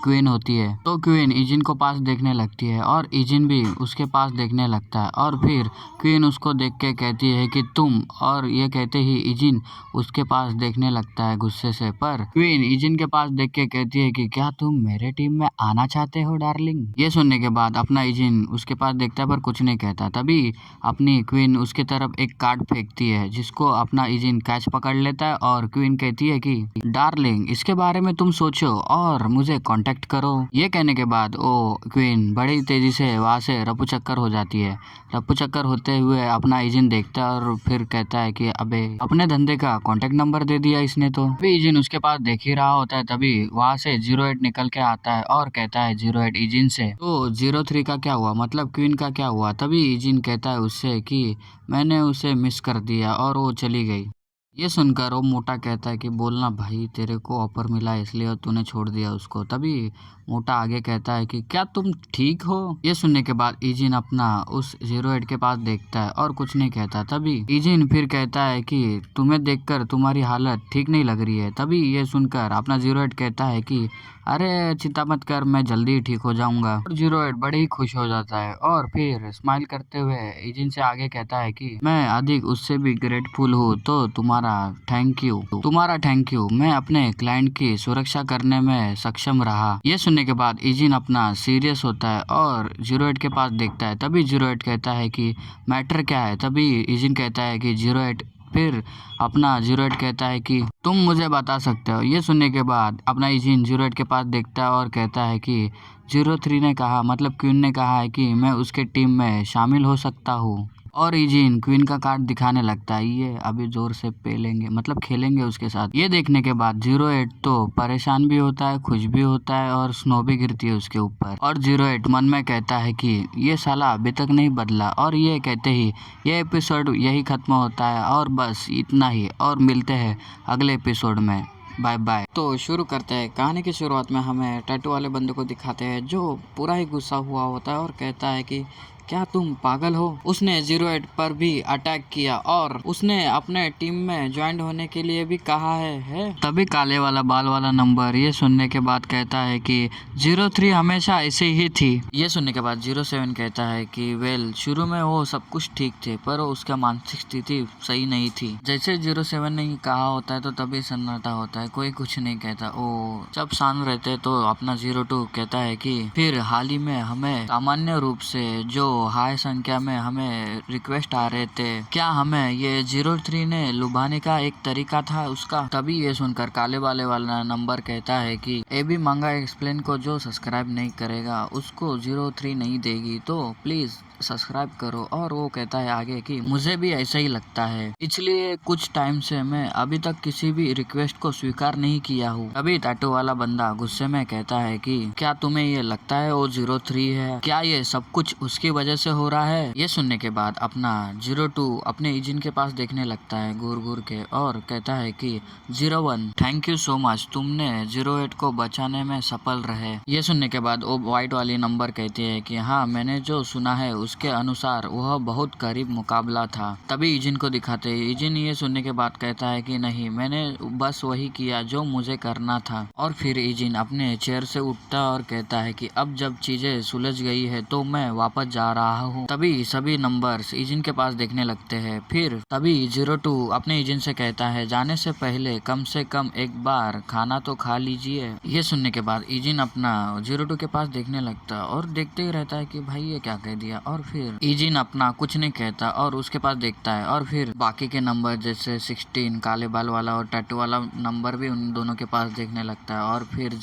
S1: क्वीन होती है। तो क्वीन इजिन को पास देखने लगती है और इजिन भी उसके पास देखने लगता है और फिर क्वीन उसको देख के कहती है कि तुम, और ये कहते ही इजिन उसके पास देखने लगता है गुस्से से। पर क्वीन इजिन के पास देख के कहती है कि क्या तुम मेरे टीम में आना चाहते हो डार्लिंग। ये सुनने के बाद अपना इजिन उसके पास देखता है पर कुछ नहीं कहता। तभी अपनी क्वीन उसके तरफ एक कार्ड फेंकती है, जिसको अपना इजिन कैच पकड़ लेता है और क्वीन कहती है कि डार्लिंग, इसके बारे में तुम सोचो और मुझे कांटेक्ट करो। ये कहने के बाद वो क्वीन बड़ी तेजी से वहां से रफू चक्कर हो जाती है। रफू चक्कर होते हुए अपना इजिन देखता है और फिर कहता है कि अबे, अपने धंधे का कांटेक्ट नंबर दे दिया इसने। तो अभी इजिन उसके पास देख ही रहा होता है। तभी वहां से 08 निकल के आता है और कहता है 08 इजिन से, तो 03 का क्या हुआ, मतलब क्वीन का क्या हुआ। तभी इजिन कहता है उससे कि मैंने उसे मिस कर दिया और वो चली गई। ये सुनकर वो मोटा कहता है कि बोलना भाई, तेरे को ऑफर मिला इसलिए तूने छोड़ दिया उसको। तभी मोटा आगे कहता है कि क्या तुम ठीक हो। ये सुनने के बाद इजिन अपना उस 08 के पास देखता है और कुछ नहीं कहता। तभी इजिन फिर कहता है कि तुम्हें देखकर तुम्हारी हालत ठीक नहीं लग रही है। तभी ये सुनकर अपना 08 कहता है कि अरे चिंता मत कर, मैं जल्दी ठीक हो जाऊंगा। और 08 बड़े ही खुश हो जाता है और फिर स्माइल करते हुए एजेंट से आगे कहता है कि मैं अधिक उससे भी ग्रेटफुल हूँ, तो तुम्हारा थैंक यू, मैं अपने क्लाइंट की सुरक्षा करने में सक्षम रहा। ये सुनने के बाद इजिन अपना सीरियस होता है और 08 के पास देखता है। तभी 08 कहता है कि मैटर क्या है। तभी इजिन कहता है कि 08, फिर अपना 08 कहता है कि तुम मुझे बता सकते हो। ये सुनने के बाद अपना इजिन 08 के पास देखता है और कहता है कि 03 ने कहा, मतलब क्वीन ने कहा है कि मैं उसके टीम में शामिल हो सकता हूँ। और इजिन क्वीन का कार्ड दिखाने लगता है, ये अभी जोर से पेलेंगे, मतलब खेलेंगे उसके साथ। ये देखने के बाद 08 तो परेशान भी होता है, खुश भी होता है और स्नो भी गिरती है उसके ऊपर। और 08 मन में कहता है कि ये साला अभी तक नहीं बदला। और ये कहते ही ये एपिसोड यही खत्म होता है और बस इतना ही, और मिलते हैं अगले एपिसोड में। Bye bye. तो शुरू करते हैं। कहानी की शुरुआत में हमें टैटू वाले बंदे को दिखाते हैं जो पूरा ही गुस्सा हुआ होता है और कहता है कि क्या तुम पागल हो। उसने 08 पर भी अटैक किया और उसने अपने टीम में ज्वाइन होने के लिए भी कहा है। तभी काले वाला बाल वाला नंबर ये सुनने के बाद कहता है कि 03 हमेशा ऐसे ही थी। ये सुनने के बाद 07 कहता है कि वेल, शुरू में वो सब कुछ ठीक थे पर उसका मानसिक स्थिति सही नहीं थी। जैसे 07 ने कहा होता है तो तभी सन्नाटा होता है, कोई कुछ नहीं कहता। ओ सब शांत रहते तो अपना 02 कहता है कि फिर हाल ही में हमें सामान्य रूप से जो हाई संख्या में हमें रिक्वेस्ट आ रहे थे। क्या हमें ये 03 ने लुभाने का एक तरीका था उसका? तभी ये सुनकर काले वाले वाला नंबर कहता है कि एबी मांगा एक्सप्लेन को जो सब्सक्राइब नहीं करेगा उसको 03 नहीं देगी, तो प्लीज सब्सक्राइब करो। और वो कहता है आगे कि मुझे भी ऐसा ही लगता है, इसलिए कुछ टाइम से मैं अभी तक किसी भी रिक्वेस्ट को स्वीकार नहीं किया हूँ। अभी टैटू वाला बंदा गुस्से में कहता है कि क्या तुम्हें ये लगता है वो 03 है? क्या ये सब कुछ उसकी वजह से हो रहा है? ये सुनने के बाद अपना 02 अपने एजेंट के पास देखने लगता है घूर घूर के और कहता है कि 01 थैंक यू सो मच, तुमने 08 को बचाने में सफल रहे। ये सुनने के बाद वो व्हाइट वाली नंबर कहती है कि हाँ, मैंने जो सुना है उसके अनुसार वह बहुत करीब मुकाबला था। तभी इजिन को दिखाते हैं। इजिन ये सुनने के बाद कहता है कि नहीं, मैंने बस वही किया जो मुझे करना था। और फिर इजिन अपने चेयर से उठता और कहता है कि अब जब चीजें सुलझ गई है तो मैं वापस जा रहा हूँ। तभी सभी नंबर्स इजिन के पास देखने लगते हैं। फिर तभी 02 अपने इजिन से कहता है जाने से पहले कम से कम एक बार खाना तो खा लीजिए। ये सुनने के बाद इजिन अपना 02 के पास देखने लगता है और देखते ही रहता है कि भाई ये क्या कह दिया। और फिर इजिन अपना कुछ नहीं कहता और उसके पास देखता है। और फिर बाकी के नंबर जैसे 16 काले बाल वाला और टैटू वाला नंबर भी उन दोनों के पास देखने लगता है। और फिर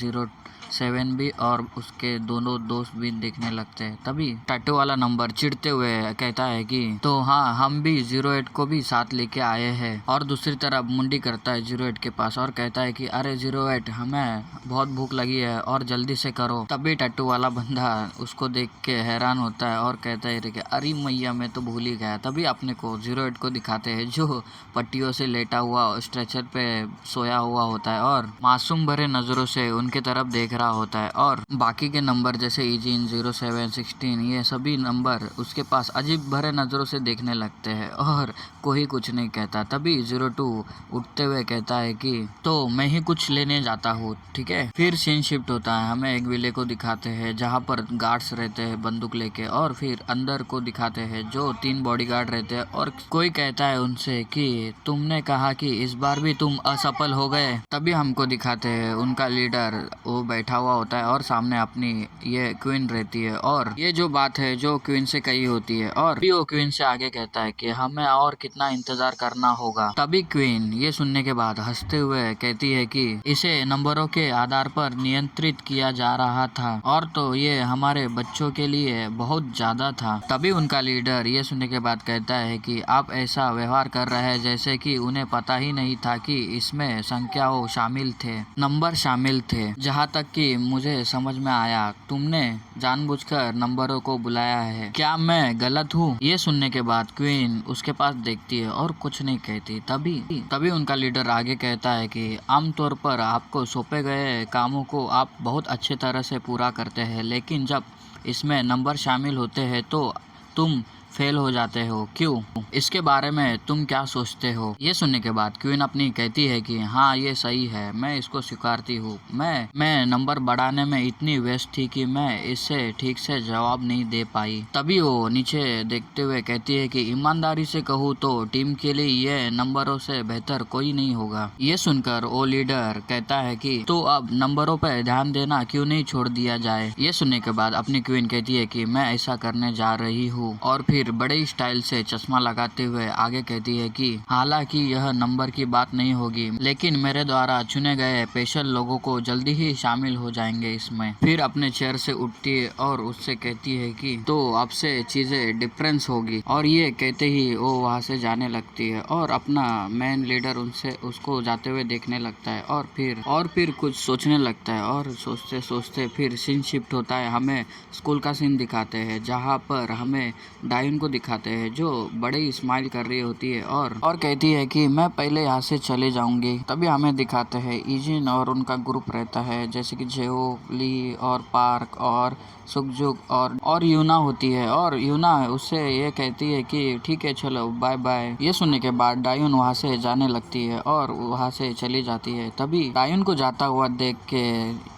S1: 07 भी और उसके दोनों दोस्त भी देखने लगते हैं। तभी टैटू वाला नंबर चिढ़ते हुए कहता है कि तो हाँ, हम भी 08 को भी साथ लेके आए हैं। और दूसरी तरफ मुंडी करता है 08 के पास और कहता है कि अरे 08, हमें बहुत भूख लगी है और जल्दी से करो। तभी टैटू वाला बंदा उसको देख के हैरान होता है और कहता है कि अरे मैया, मैं तो भूल ही गया। तभी अपने को 08 को दिखाते हैं जो पट्टियों से लेटा हुआ स्ट्रेचर पे सोया हुआ होता है और मासूम भरे नजरों से उनके तरफ देख रहा होता है। और बाकी के नंबर जैसे इजिन 07 16 ये सभी नंबर उसके पास अजीब भरे नजरों से देखने लगते हैं और कोई कुछ नहीं कहता। तभी 02 उठते हुए कहता है कि तो मैं ही कुछ लेने जाता हूँ, ठीक है। फिर सीन शिफ्ट होता है। हमें एक विले को दिखाते हैं जहाँ पर गार्ड्स रहते हैं बंदूक लेके। और फिर अंदर को दिखाते हैं जो 3 बॉडीगार्ड रहते हैं और कोई कहता है उनसे कि तुमने कहा कि इस बार भी तुम असफल हो गए। तभी हमको दिखाते हैं उनका लीडर वो बैठा हुआ होता है और सामने अपनी ये क्वीन रहती है और ये जो बात है जो क्वीन से कही होती है। और भी वो क्वीन से आगे कहता है कि हमें और कितना इंतजार करना होगा। तभी क्वीन ये सुनने के बाद हंसते हुए कहती है कि इसे नंबरों के आधार पर नियंत्रित किया जा रहा था और तो ये हमारे बच्चों के लिए बहुत ज्यादा था। तभी उनका लीडर ये सुनने के बाद कहता है कि आप ऐसा व्यवहार कर रहे हैं जैसे कि उन्हें पता ही नहीं था कि इसमें संख्याओं शामिल थे, नंबर शामिल थे। जहाँ तक कि मुझे समझ में आया, तुमने जानबूझकर नंबरों को बुलाया है। क्या मैं गलत हूँ? ये सुनने के बाद क्वीन उसके पास देखती है और कुछ नहीं कहती। तभी उनका लीडर आगे कहता है कि आमतौर पर आपको सौंपे गए कामों को आप बहुत अच्छे तरह से पूरा करते हैं, लेकिन जब इसमें नंबर शामिल होते हैं तो तुम फेल हो जाते हो। क्यों? इसके बारे में तुम क्या सोचते हो? ये सुनने के बाद क्वीन अपनी कहती है कि हाँ, ये सही है, मैं इसको स्वीकारती हूँ। मैं नंबर बढ़ाने में इतनी व्यस्त थी कि मैं इससे ठीक से जवाब नहीं दे पाई। तभी वो नीचे देखते हुए कहती है कि ईमानदारी से कहूँ तो टीम के लिए ये नंबरों से बेहतर कोई नहीं होगा। ये सुनकर वो लीडर कहता है कि तो अब नंबरों पर ध्यान देना क्यों नहीं छोड़ दिया जाए। ये सुनने के बाद अपनी क्वीन कहती है कि मैं ऐसा करने जा रही हूँ और फिर बड़े स्टाइल से चश्मा लगाते हुए आगे कहती है कि हालांकि यह नंबर की बात नहीं होगी, लेकिन मेरे द्वारा चुने गए स्पेशल लोगों को जल्दी ही शामिल हो जाएंगे इसमें। फिर अपने चेयर से उठती है और उससे कहती है कि तो अब से चीजें डिफरेंस होगी। और ये कहते ही वो वहाँ से जाने लगती है और अपना मेन लीडर उसको जाते हुए देखने लगता है और फिर कुछ सोचने लगता है। और सोचते सोचते फिर सीन शिफ्ट होता है। हमें स्कूल का सीन दिखाते हैं जहाँ पर हमें डायन को दिखाते हैं जो बड़े स्माइल कर रही होती है और कहती है कि मैं पहले यहाँ से चले जाऊंगी। तभी हमें दिखाते हैं इजिन और उनका ग्रुप रहता है जैसे कि जेओ, ली और पार्क और सुखजुक और यूना होती है। और यूना उससे ये कहती है कि ठीक है चलो बाय बाय। ये सुनने के बाद डायन वहाँ से जाने लगती है और वहाँ से चली जाती है। तभी डायन को जाता हुआ देख के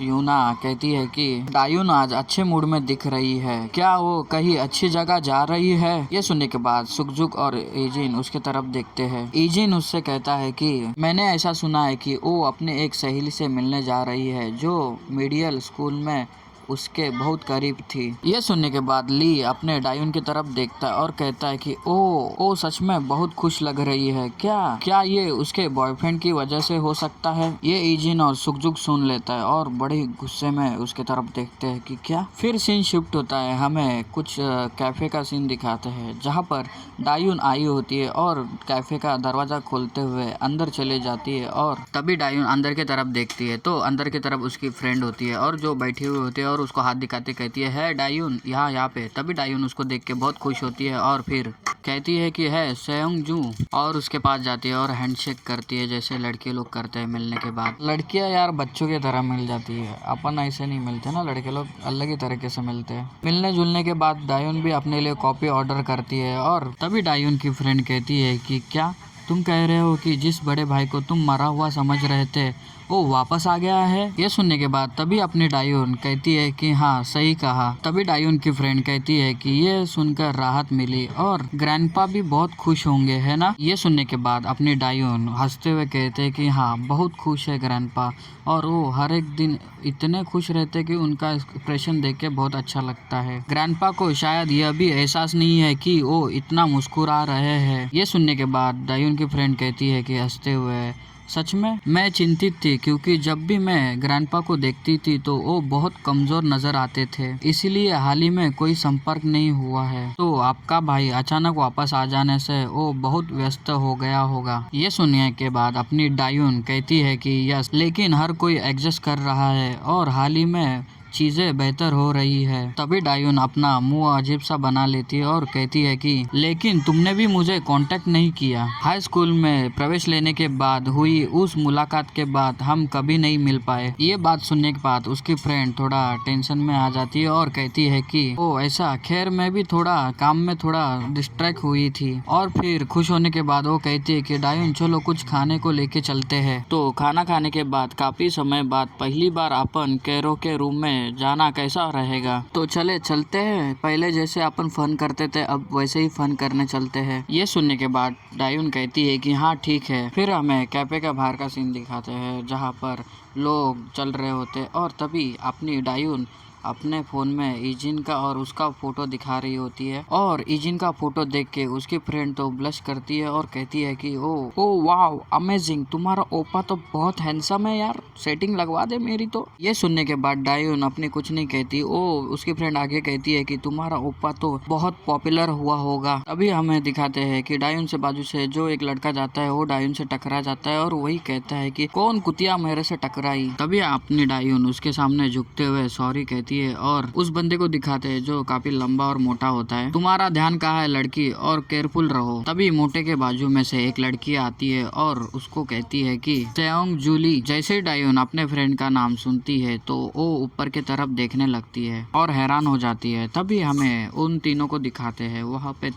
S1: यूना कहती है कि डायन आज अच्छे मूड में दिख रही है, क्या वो कहीं अच्छी जगह जा रही है? ये सुनने के बाद सुखजुक और इजिन उसके तरफ देखते हैं। इजिन उससे कहता है कि मैंने ऐसा सुना है कि वो अपने एक सहेली से मिलने जा रही है जो मिडिल स्कूल में उसके बहुत करीब थी। ये सुनने के बाद ली अपने डायून की तरफ देखता है और कहता है कि ओ सच में बहुत खुश लग रही है। क्या ये उसके बॉयफ्रेंड की वजह से हो सकता है? ये ईजिन और सुखजुक सुन लेता है और बड़े गुस्से में उसके तरफ देखते हैं कि क्या। फिर सीन शिफ्ट होता है, हमें कुछ कैफे का सीन दिखाते हैं जहाँ पर डायून आई होती है और कैफे का दरवाजा खोलते हुए अंदर चले जाती है। और तभी डायून अंदर की तरफ देखती है तो अंदर की तरफ उसकी फ्रेंड होती है और जो बैठी हुई होती है और उसको हाथ दिखाते कहती है डायून यहाँ पे। तभी डायून उसको देख के बहुत खुश होती है और फिर कहती है कि है सेयोंग जू, और उसके पास जाती है और हैंडशेक करती है जैसे लड़के लोग करते हैं मिलने के बाद। लड़कियां यार बच्चों की तरह मिल जाती है, अपन ऐसे नहीं मिलते ना, लड़के लोग अलग ही तरीके से मिलते हैं। मिलने जुलने के बाद डायून भी अपने लिए कॉफी ऑर्डर करती है और तभी डायून की फ्रेंड कहती है कि क्या तुम कह रहे हो कि जिस बड़े भाई को तुम मरा हुआ समझ रहे थे वो वापस आ गया है? ये सुनने के बाद तभी अपनी डायून कहती है कि हाँ सही कहा। तभी डायून की फ्रेंड कहती है कि ये सुनकर राहत मिली और ग्रैंडपा भी बहुत खुश होंगे, है ना? ये सुनने के बाद अपनी डायून हंसते हुए कहते हैं कि हाँ बहुत खुश है ग्रैंडपा, और वो हर एक दिन इतने खुश रहते कि उनका एक्सप्रेशन देख के बहुत अच्छा लगता है। ग्रैंडपा को शायद यह भी एहसास नहीं है कि वो इतना मुस्कुरा रहे हैं। ये सुनने के बाद डायून की फ्रेंड कहती है कि हंसते हुए सच में मैं चिंतित थी क्योंकि जब भी मैं ग्रैंडपा को देखती थी तो वो बहुत कमजोर नजर आते थे, इसीलिए हाल ही में कोई संपर्क नहीं हुआ है। तो आपका भाई अचानक वापस आ जाने से वो बहुत व्यस्त हो गया होगा। ये सुनने के बाद अपनी डायून कहती है कि यस, लेकिन हर कोई एडजस्ट कर रहा है और हाल ही में चीजें बेहतर हो रही है। तभी डायून अपना मुंह अजीब सा बना लेती है और कहती है कि लेकिन तुमने भी मुझे कांटेक्ट नहीं किया। हाई स्कूल में प्रवेश लेने के बाद हुई उस मुलाकात के बाद हम कभी नहीं मिल पाए। ये बात सुनने के बाद उसकी फ्रेंड थोड़ा टेंशन में आ जाती है और कहती है कि ओ ऐसा, खैर मैं भी थोड़ा काम में थोड़ा डिस्ट्रैक्ट हुई थी। और फिर खुश होने के बाद वो कहती है कि डायून चलो कुछ खाने को लेके चलते हैं। तो खाना खाने के बाद काफी समय बाद पहली बार अपन कैरो के रूम में जाना कैसा रहेगा? तो चलते हैं, पहले जैसे अपन फन करते थे अब वैसे ही फन करने चलते हैं। ये सुनने के बाद डायून कहती है कि हाँ ठीक है। फिर हमें कैफे का बाहर का सीन दिखाते हैं जहाँ पर लोग चल रहे होते और तभी अपनी डायून अपने फोन में ईजिन का और उसका फोटो दिखा रही होती है और ईजिन का फोटो देख के उसकी फ्रेंड तो ब्लश करती है और कहती है कि ओ वाओ अमेजिंग, तुम्हारा ओपा तो बहुत हैंडसम है यार, सेटिंग लगवा दे मेरी तो। ये सुनने के बाद डायून अपने कुछ नहीं कहती, उसकी फ्रेंड आगे कहती है कि तुम्हारा ओपा तो बहुत पॉपुलर हुआ होगा। अभी हमें दिखाते हैं कि डायून से बाजू से जो एक लड़का जाता है वो डायून से टकरा जाता है और वही कहता है कि कौन कुतिया मेरे से टकराई। तभी अपनी डायून उसके सामने झुकते हुए सॉरी कहती है और उस बंदे को दिखाते हैं जो काफी लंबा और मोटा होता है। तुम्हारा ध्यान कहाँ है लड़की, और केयरफुल रहो। तभी मोटे के बाजू में से एक लड़की आती है और उसको कहती है कि सेयोंग जूली। जैसे डायून अपने फ्रेंड का नाम सुनती है तो वो ऊपर की तरफ देखने लगती है और हैरान हो जाती है। तभी हमें उन तीनों को दिखाते हैं, वहाँ पे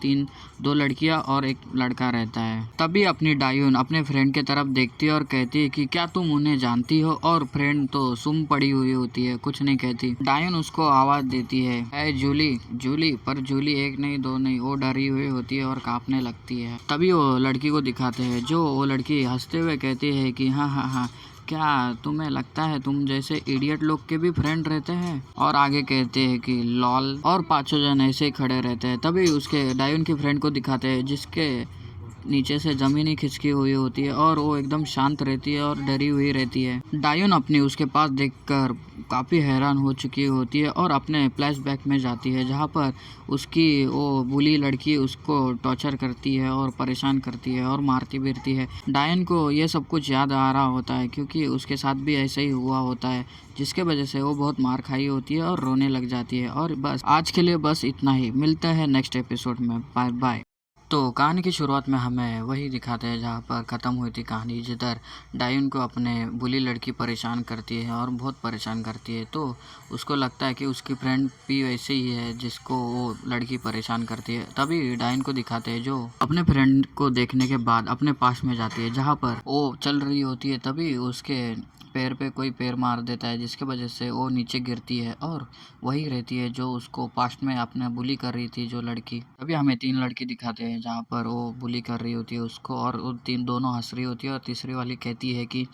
S1: दो लड़कियां और एक लड़का रहता है। तभी अपनी डायून अपने फ्रेंड के तरफ देखती है और कहती है कि क्या तुम उन्हें जानती हो? और फ्रेंड तो सुम पड़ी हुई होती है, कुछ नहीं कहती। डायून उसको आवाज देती है जूली, पर जूली एक नहीं दो नहीं, वो डरी हुई होती है और कांपने लगती है। तभी वो लड़की को दिखाते हैं जो वो लड़की हंसते हुए कहती है कि हाँ, क्या तुम्हें लगता है तुम जैसे इडियट लोग के भी फ्रेंड रहते हैं? और आगे कहते हैं कि लॉल, और पांचों जन ऐसे ही खड़े रहते हैं। तभी उसके डायून की फ्रेंड को दिखाते हैं जिसके नीचे से जमीन ही खिसकी हुई होती है और वो एकदम शांत रहती है और डरी हुई रहती है। डायून अपनी उसके पास देखकर काफ़ी हैरान हो चुकी होती है और अपने फ्लैशबैक में जाती है जहाँ पर उसकी वो बुली लड़की उसको टॉर्चर करती है और परेशान करती है और मारती पीटती है। डायून को ये सब कुछ याद आ रहा होता है क्योंकि उसके साथ भी ऐसे ही हुआ होता है, जिसके वजह से वो बहुत मार खाई होती है और रोने लग जाती है। और बस आज के लिए बस इतना ही, मिलता है नेक्स्ट एपिसोड में, बाय बाय। तो कहानी की शुरुआत में हमें वही दिखाते हैं जहाँ पर ख़त्म हुई थी कहानी, जिधर डायून को अपने बुली लड़की परेशान करती है और बहुत परेशान करती है। तो उसको लगता है कि उसकी फ्रेंड भी वैसे ही है जिसको वो लड़की परेशान करती है। तभी डायून को दिखाते हैं जो अपने फ्रेंड को देखने के बाद अपने पास में जाती है जहाँ पर वो चल रही होती है। तभी उसके पैर पे कोई पैर मार देता है जिसके वजह से वो नीचे गिरती है और वही रहती है जो उसको पास्ट में अपने बुली कर रही थी जो लड़की। तभी हमें तीन लड़की दिखाते हैं जहाँ पर वो बुली कर रही होती है उसको और वो दोनों हंस रही होती है और तीसरी वाली कहती है कि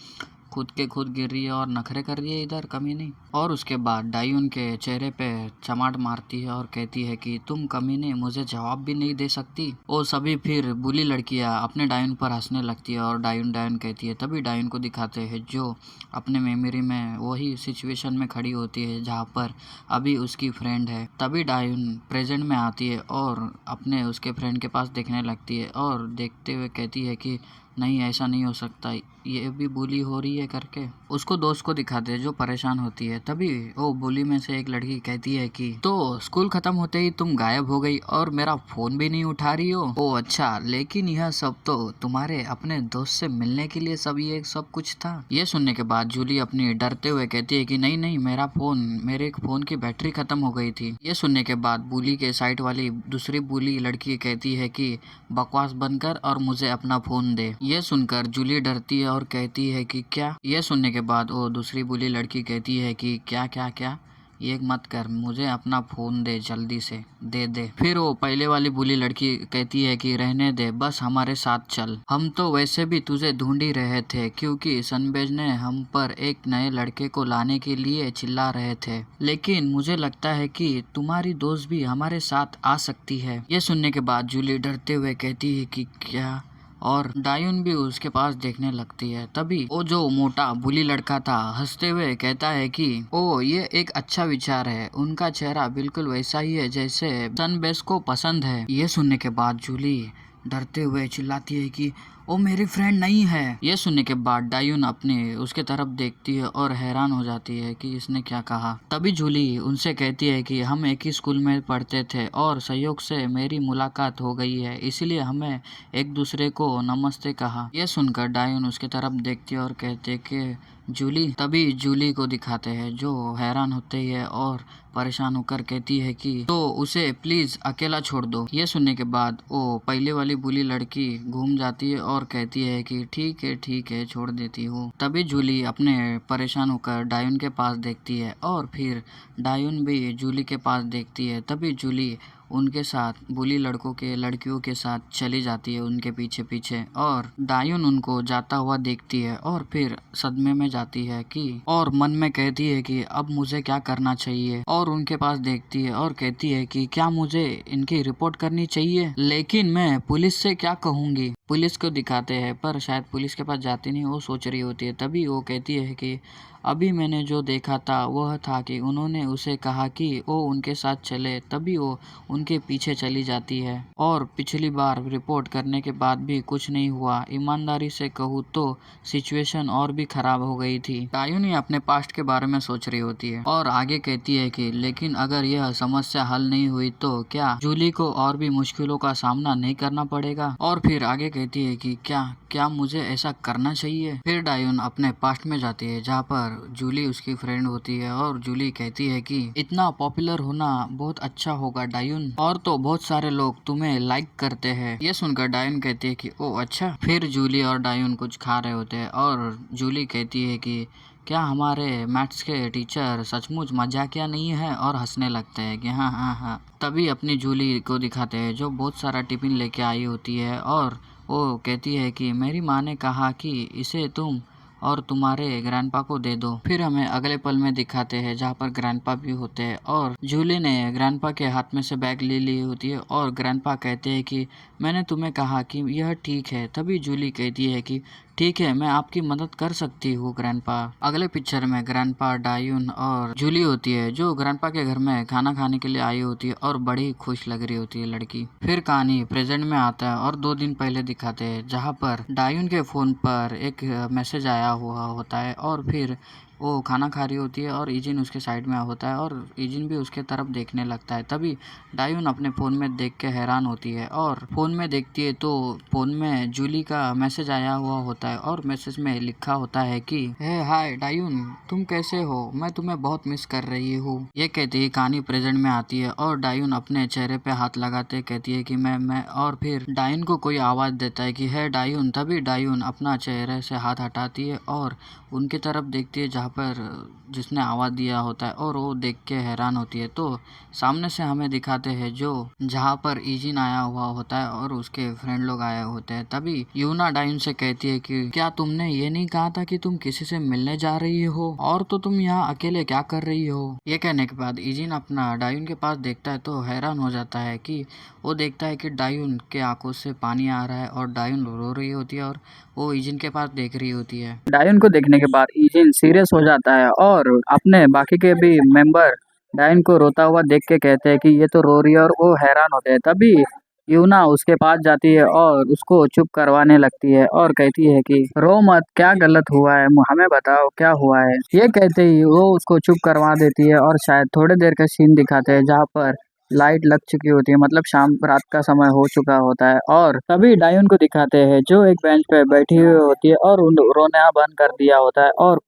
S1: खुद के खुद गिर रही है और नखरे कर रही है इधर कमीनी। और उसके बाद डायून के चेहरे पे चमाट मारती है और कहती है कि तुम कमीने मुझे जवाब भी नहीं दे सकती। वो सभी फिर बुली लड़कियां अपने डायून पर हंसने लगती है और डायून डायून कहती है। तभी डायून को दिखाते हैं जो अपने मेमोरी में वही सिचुएशन में खड़ी होती है जहाँ पर अभी उसकी फ्रेंड है। तभी डायून प्रेजेंट में आती है और अपने उसके फ्रेंड के पास देखने लगती है और देखते हुए कहती है कि नहीं, ऐसा नहीं हो सकता, ये भी बुली हो रही है करके उसको दोस्त को दिखाते हैं जो परेशान होती है। तभी वो बुली में से एक लड़की कहती है कि तो स्कूल खत्म होते ही तुम गायब हो गई और मेरा फोन भी नहीं उठा रही हो। ओ अच्छा, लेकिन यह सब तो तुम्हारे अपने दोस्त से मिलने के लिए ये सब कुछ था। ये सुनने के बाद जूली अपनी डरते हुए कहती है कि नहीं नहीं, मेरे फोन की बैटरी खत्म हो गई थी। ये सुनने के बाद बुली के साइड वाली दूसरी बुली लड़की कहती है कि बकवास बंद कर और मुझे अपना फोन दे। ये सुनकर जूली डरती है और कहती है कि क्या। ये सुनने के बाद वो दूसरी बुली लड़की कहती है कि क्या क्या क्या, ये मत कर, मुझे अपना फोन दे, जल्दी से दे। फिर वो पहले वाली बुली लड़की कहती है कि रहने दे, बस हमारे साथ चल, हम तो वैसे भी तुझे ढूंढ ही रहे थे क्योंकि सनबेज ने हम पर एक नए लड़के को लाने के लिए चिल्ला रहे थे, लेकिन मुझे लगता है कि तुम्हारी दोस्त भी हमारे साथ आ सकती है। ये सुनने के बाद जूली डरते हुए कहती है कि क्या, और डायून भी उसके पास देखने लगती है। तभी वो जो मोटा बुली लड़का था हंसते हुए कहता है कि ओ ये एक अच्छा विचार है, उनका चेहरा बिल्कुल वैसा ही है जैसे सनबेस को पसंद है। ये सुनने के बाद जूली डरते हुए चिल्लाती है कि वो मेरी फ्रेंड नहीं है। ये सुनने के बाद डायून अपने उसके तरफ देखती है और हैरान हो जाती है कि इसने क्या कहा। तभी जूली उनसे कहती है कि हम एक ही स्कूल में पढ़ते थे और संयोग से मेरी मुलाकात हो गई है, इसलिए हमें एक दूसरे को नमस्ते कहा। यह सुनकर डायून उसके तरफ देखती है और कहते कि जूली। तभी जूली को दिखाते हैं जो हैरान होते है और परेशान होकर कहती है कि तो उसे प्लीज अकेला छोड़ दो। ये सुनने के बाद वो पहले वाली बुली लड़की घूम जाती है और कहती है कि ठीक है छोड़ देती हूँ। तभी जूली अपने परेशान होकर डायून के पास देखती है और फिर डायून भी जूली के पास देखती है। तभी जूली उनके साथ बुली लड़कियों के साथ चली जाती है उनके पीछे पीछे और डायून उनको जाता हुआ देखती है और फिर सदमे में जाती है कि और मन में कहती है कि अब मुझे क्या करना चाहिए, और उनके पास देखती है और कहती है कि क्या मुझे इनकी रिपोर्ट करनी चाहिए, लेकिन मैं पुलिस से क्या कहूँगी। पुलिस को दिखाते हैं पर शायद पुलिस के पास जाती नहीं, वो सोच रही होती है। तभी वो कहती है कि अभी मैंने जो देखा था वह था कि उन्होंने उसे कहा कि वो उनके साथ चले, तभी वो उनके पीछे चली जाती है और पिछली बार रिपोर्ट करने के बाद भी कुछ नहीं हुआ। ईमानदारी से कहूँ तो सिचुएशन और भी खराब हो गई थी। डायून ही अपने पास्ट के बारे में सोच रही होती है और आगे कहती है कि लेकिन अगर यह समस्या हल नहीं हुई तो क्या जूली को और भी मुश्किलों का सामना नहीं करना पड़ेगा। और फिर आगे कहती है कि क्या मुझे ऐसा करना चाहिए। फिर डायून अपने पास्ट में जाती है जहाँ पर जूली उसकी फ्रेंड होती है और जूली कहती है कि इतना पॉपुलर होना बहुत अच्छा होगा डायून, और तो बहुत सारे लोग तुम्हें लाइक करते हैं। ये सुनकर डायून कहती है कि ओ अच्छा। फिर जूली और डायून कुछ खा रहे होते हैं और जूली कहती है कि क्या हमारे मैथ्स के टीचर सचमुच मजाकिया नहीं है, और हंसने लगते हैं कि हाँ। तभी अपनी जूली को दिखाते हैं जो बहुत सारा टिफिन लेके आई होती है और वो कहती है कि मेरी माँ ने कहा कि इसे तुम और तुम्हारे ग्रैंडपा को दे दो। फिर हमें अगले पल में दिखाते हैं जहाँ पर ग्रैंडपा भी होते हैं और जूली ने ग्रैंडपा के हाथ में से बैग ले ली होती है और ग्रैंडपा कहते हैं कि मैंने तुम्हें कहा कि यह ठीक है। तभी जूली कहती है कि ठीक है, मैं आपकी मदद कर सकती हूँ ग्रैंडपा। अगले पिक्चर में ग्रैंडपा, डायून और जूली होती है जो ग्रैंडपा के घर में खाना खाने के लिए आई होती है और बड़ी खुश लग रही होती है लड़की। फिर कहानी प्रेजेंट में आता है और 2 दिन पहले दिखाते हैं जहाँ पर डायून के फोन पर एक मैसेज आया हुआ होता है और फिर वो खाना खा रही होती है और इजिन उसके साइड में होता है और इजिन भी उसके तरफ देखने लगता है। तभी डायून अपने फ़ोन में देख के हैरान होती है और फ़ोन में देखती है तो फ़ोन में जूली का मैसेज आया हुआ होता है और मैसेज में लिखा होता है कि हे हाय डायून, तुम कैसे हो, मैं तुम्हें बहुत मिस कर रही हूँ। ये कहते ही कहानी प्रेजेंट में आती है और डायून अपने चेहरे पे हाथ लगाते कहती है कि मैं और फिर डायून को कोई आवाज़ देता है कि हे डायून। तभी डायून अपना चेहरे से हाथ हटाती है और उनकी तरफ देखती है जहाँ पर जिसने आवाज़ दिया होता है और वो देख के हैरान होती है। तो सामने से हमें दिखाते हैं जो जहाँ पर ईजिन आया हुआ होता है और उसके फ्रेंड लोग आए होते हैं। तभी यूना डायून से कहती है कि क्या तुमने ये नहीं कहा था कि तुम किसी से मिलने जा रही हो, और तो तुम यहाँ अकेले क्या कर रही हो। ये कहने के बाद ईजिन अपना डायून के पास देखता है तो हैरान हो जाता है कि वो देखता है कि डायून के आंखों से पानी आ रहा है और डायून रो रही होती है और वो ईजिन के पास देख रही होती है। डायून को देखने के बाद ईजिन सीरियस हो जाता है और अपने बाकी के भी मेंबर डायून को रोता हुआ देख के कहते हैं कि ये तो रो रही है, और वो हैरान होते हैं। तभी यूना उसके पास जाती है और उसको चुप करवाने लगती है और कहती है कि रो मत, क्या गलत हुआ है, हमें बताओ क्या हुआ है। ये कहते ही वो उसको चुप करवा देती है और शायद थोड़ी देर का सीन दिखाते हैं जहाँ पर लाइट लग चुकी होती है, मतलब शाम रात का समय हो चुका होता है। और तभी डायून को दिखाते हैं जो एक बेंच पे बैठी हुई होती है और रोना बंद कर दिया होता है और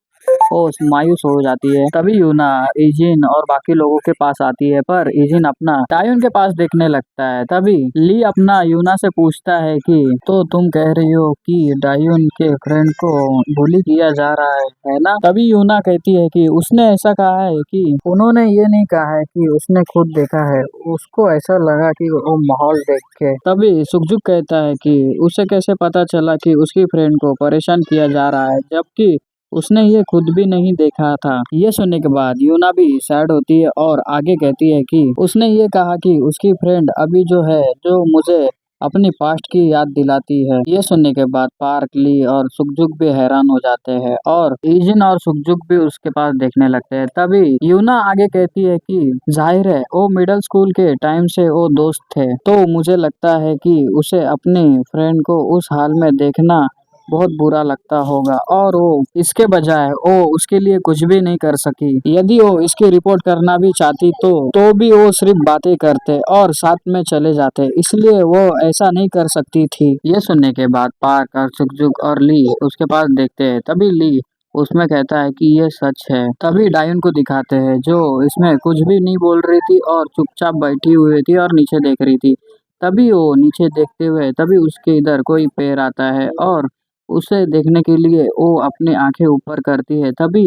S1: वो मायूस हो जाती है। तभी यूना इजिन और बाकी लोगों के पास आती है, पर इजिन अपना डायून के पास देखने लगता है। तभी ली अपना यूना से पूछता है कि तो तुम कह रही हो कि डायून के फ्रेंड को bully किया जा रहा है ना। तभी यूना कहती है कि उसने ऐसा कहा है कि उन्होंने ये नहीं कहा है कि उसने खुद देखा है, उसको ऐसा लगा कि वो माहौल देख के। तभी सुखजुक कहता है कि उसे कैसे पता चला कि उसकी फ्रेंड को परेशान किया जा रहा है, जबकि उसने ये खुद भी नहीं देखा था। ये सुनने के बाद यूना भी सैड होती है और आगे कहती है कि उसने ये कहा कि उसकी फ्रेंड अभी जो है जो मुझे अपनी पास्ट की याद दिलाती है। ये सुनने के बाद पार्क, ली और सुखजुक भी हैरान हो जाते हैं और इजिन और सुखजुक भी उसके पास देखने लगते हैं। तभी यूना आगे कहती है कि जाहिर है वो मिडिल स्कूल के टाइम से वो दोस्त थे, तो मुझे लगता है कि उसे अपनी फ्रेंड को उस हाल में देखना बहुत बुरा लगता होगा और वो इसके बजाय वो उसके लिए कुछ भी नहीं कर सकी। यदि वो इसकी रिपोर्ट करना भी चाहती तो भी वो सिर्फ बातें करते और साथ में चले जाते, इसलिए वो ऐसा नहीं कर सकती थी। ये सुनने के बाद पार्क और सुखजुक और ली उसके पास देखते हैं। तभी ली उसमें कहता है कि ये सच है। तभी डायून को दिखाते हैं जो इसमें कुछ भी नहीं बोल रही थी और चुपचाप बैठी हुई थी और नीचे देख रही थी। तभी वो नीचे देखते हुए तभी उसके इधर कोई पैर आता है और उसे देखने के लिए वो अपनी आंखें ऊपर करती है। तभी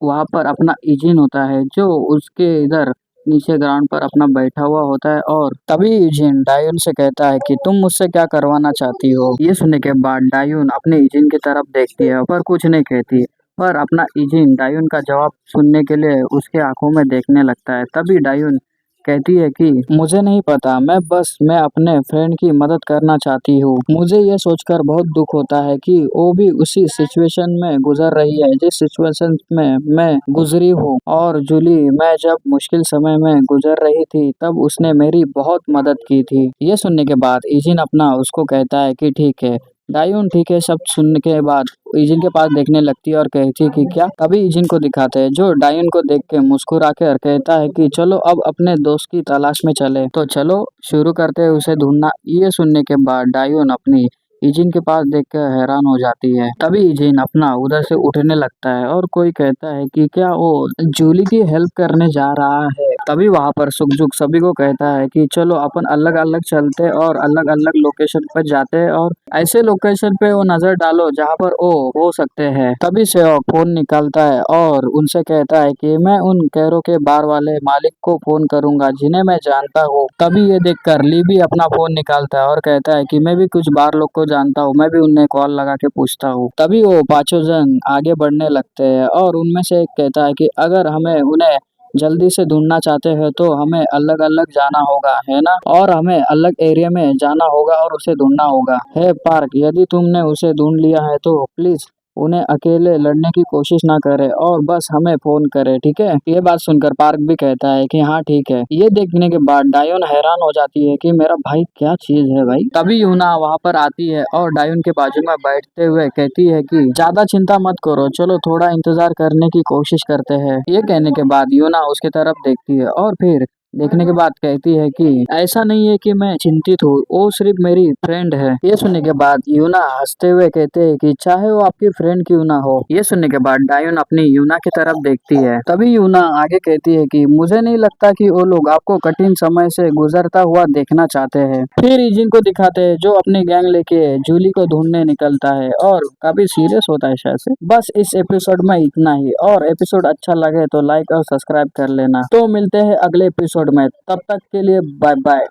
S1: वहाँ पर अपना इजिन होता है जो उसके इधर नीचे ग्राउंड पर अपना बैठा हुआ होता है और तभी इजिन डायून से कहता है कि तुम मुझसे क्या करवाना चाहती हो। ये सुनने के बाद डायून अपने इजिन की तरफ देखती है पर कुछ नहीं कहती, पर अपना इजिन डायून का जवाब सुनने के लिए उसके आंखों में देखने लगता है। तभी डायून कहती है कि मुझे नहीं पता, मैं अपने फ्रेंड की मदद करना चाहती हूँ। मुझे ये सोचकर बहुत दुख होता है कि वो भी उसी सिचुएशन में गुजर रही है जिस सिचुएशन में मैं गुजरी हूँ, और जूली मैं जब मुश्किल समय में गुजर रही थी तब उसने मेरी बहुत मदद की थी। ये सुनने के बाद इजिन अपना उसको कहता है कि ठीक है। डायून ठीक है सब सुनने के बाद इजिन के पास देखने लगती है और कहती है कि क्या। तभी इजिन को दिखाते हैं जो डायून को देख के मुस्कुरा कर कहता है कि चलो अब अपने दोस्त की तलाश में चले, तो चलो शुरू करते हैं उसे ढूंढना। ये सुनने के बाद डायून अपनी इजिन के पास देख कर हैरान हो जाती है। तभी इजिन अपना उधर से उठने लगता है और कोई कहता है कि क्या वो जूली की हेल्प करने जा रहा है। तभी वहां पर सुखजुक सभी को कहता है कि चलो अपन अलग अलग चलते और अलग अलग लोकेशन पर जाते हैं और ऐसे लोकेशन पे वो नजर डालो जहाँ पर वो हो सकते हैं। तभी से वो फोन निकालता है और उनसे कहता है कि मैं उन कैरो के बार वाले मालिक को फोन करूंगा जिन्हें मैं जानता हूँ। तभी ये देखकर ली भी अपना फोन निकालता है और कहता है कि मैं भी कुछ बार लोग को जानता हूँ, मैं भी उन्हें कॉल लगा के पूछता हूँ। तभी वो पांचों जन आगे बढ़ने लगते हैं और उनमें से एक कहता है कि अगर हमें उन्हें जल्दी से ढूंढना चाहते हैं तो हमें अलग अलग जाना होगा, है ना, और हमें अलग एरिया में जाना होगा और उसे ढूंढना होगा। है पार्क, यदि तुमने उसे ढूंढ लिया है तो प्लीज उन्हें अकेले लड़ने की कोशिश ना करे और बस हमें फोन करे, ठीक है। ये बात सुनकर पार्क भी कहता है कि हाँ ठीक है। ये देखने के बाद डायून हैरान हो जाती है कि मेरा भाई क्या चीज है भाई। तभी यूना वहाँ पर आती है और डायून के बाजू में बैठते हुए कहती है कि ज्यादा चिंता मत करो, चलो थोड़ा इंतजार करने की कोशिश करते हैं। ये कहने के बाद यूना उसके तरफ देखती है और फिर
S2: देखने के बाद कहती है कि ऐसा नहीं है कि मैं चिंतित हूँ, वो सिर्फ मेरी फ्रेंड है। ये सुनने के बाद यूना हंसते हुए कहते हैं कि चाहे वो आपकी फ्रेंड क्यों ना हो। ये सुनने के बाद डायोन अपनी यूना की तरफ देखती है। तभी यूना आगे कहती है कि मुझे नहीं लगता कि वो लोग आपको कठिन समय से गुजरता हुआ देखना चाहते हैं। फिर इजिन को दिखाते हैं जो अपनी गैंग लेके जूली को ढूंढने निकलता है और काफी सीरियस होता है शायद से। बस इस एपिसोड में इतना ही, और एपिसोड अच्छा लगे तो लाइक और सब्सक्राइब कर लेना। तो मिलते हैं अगले एपिसोड में, तब तक के लिए बाय बाय।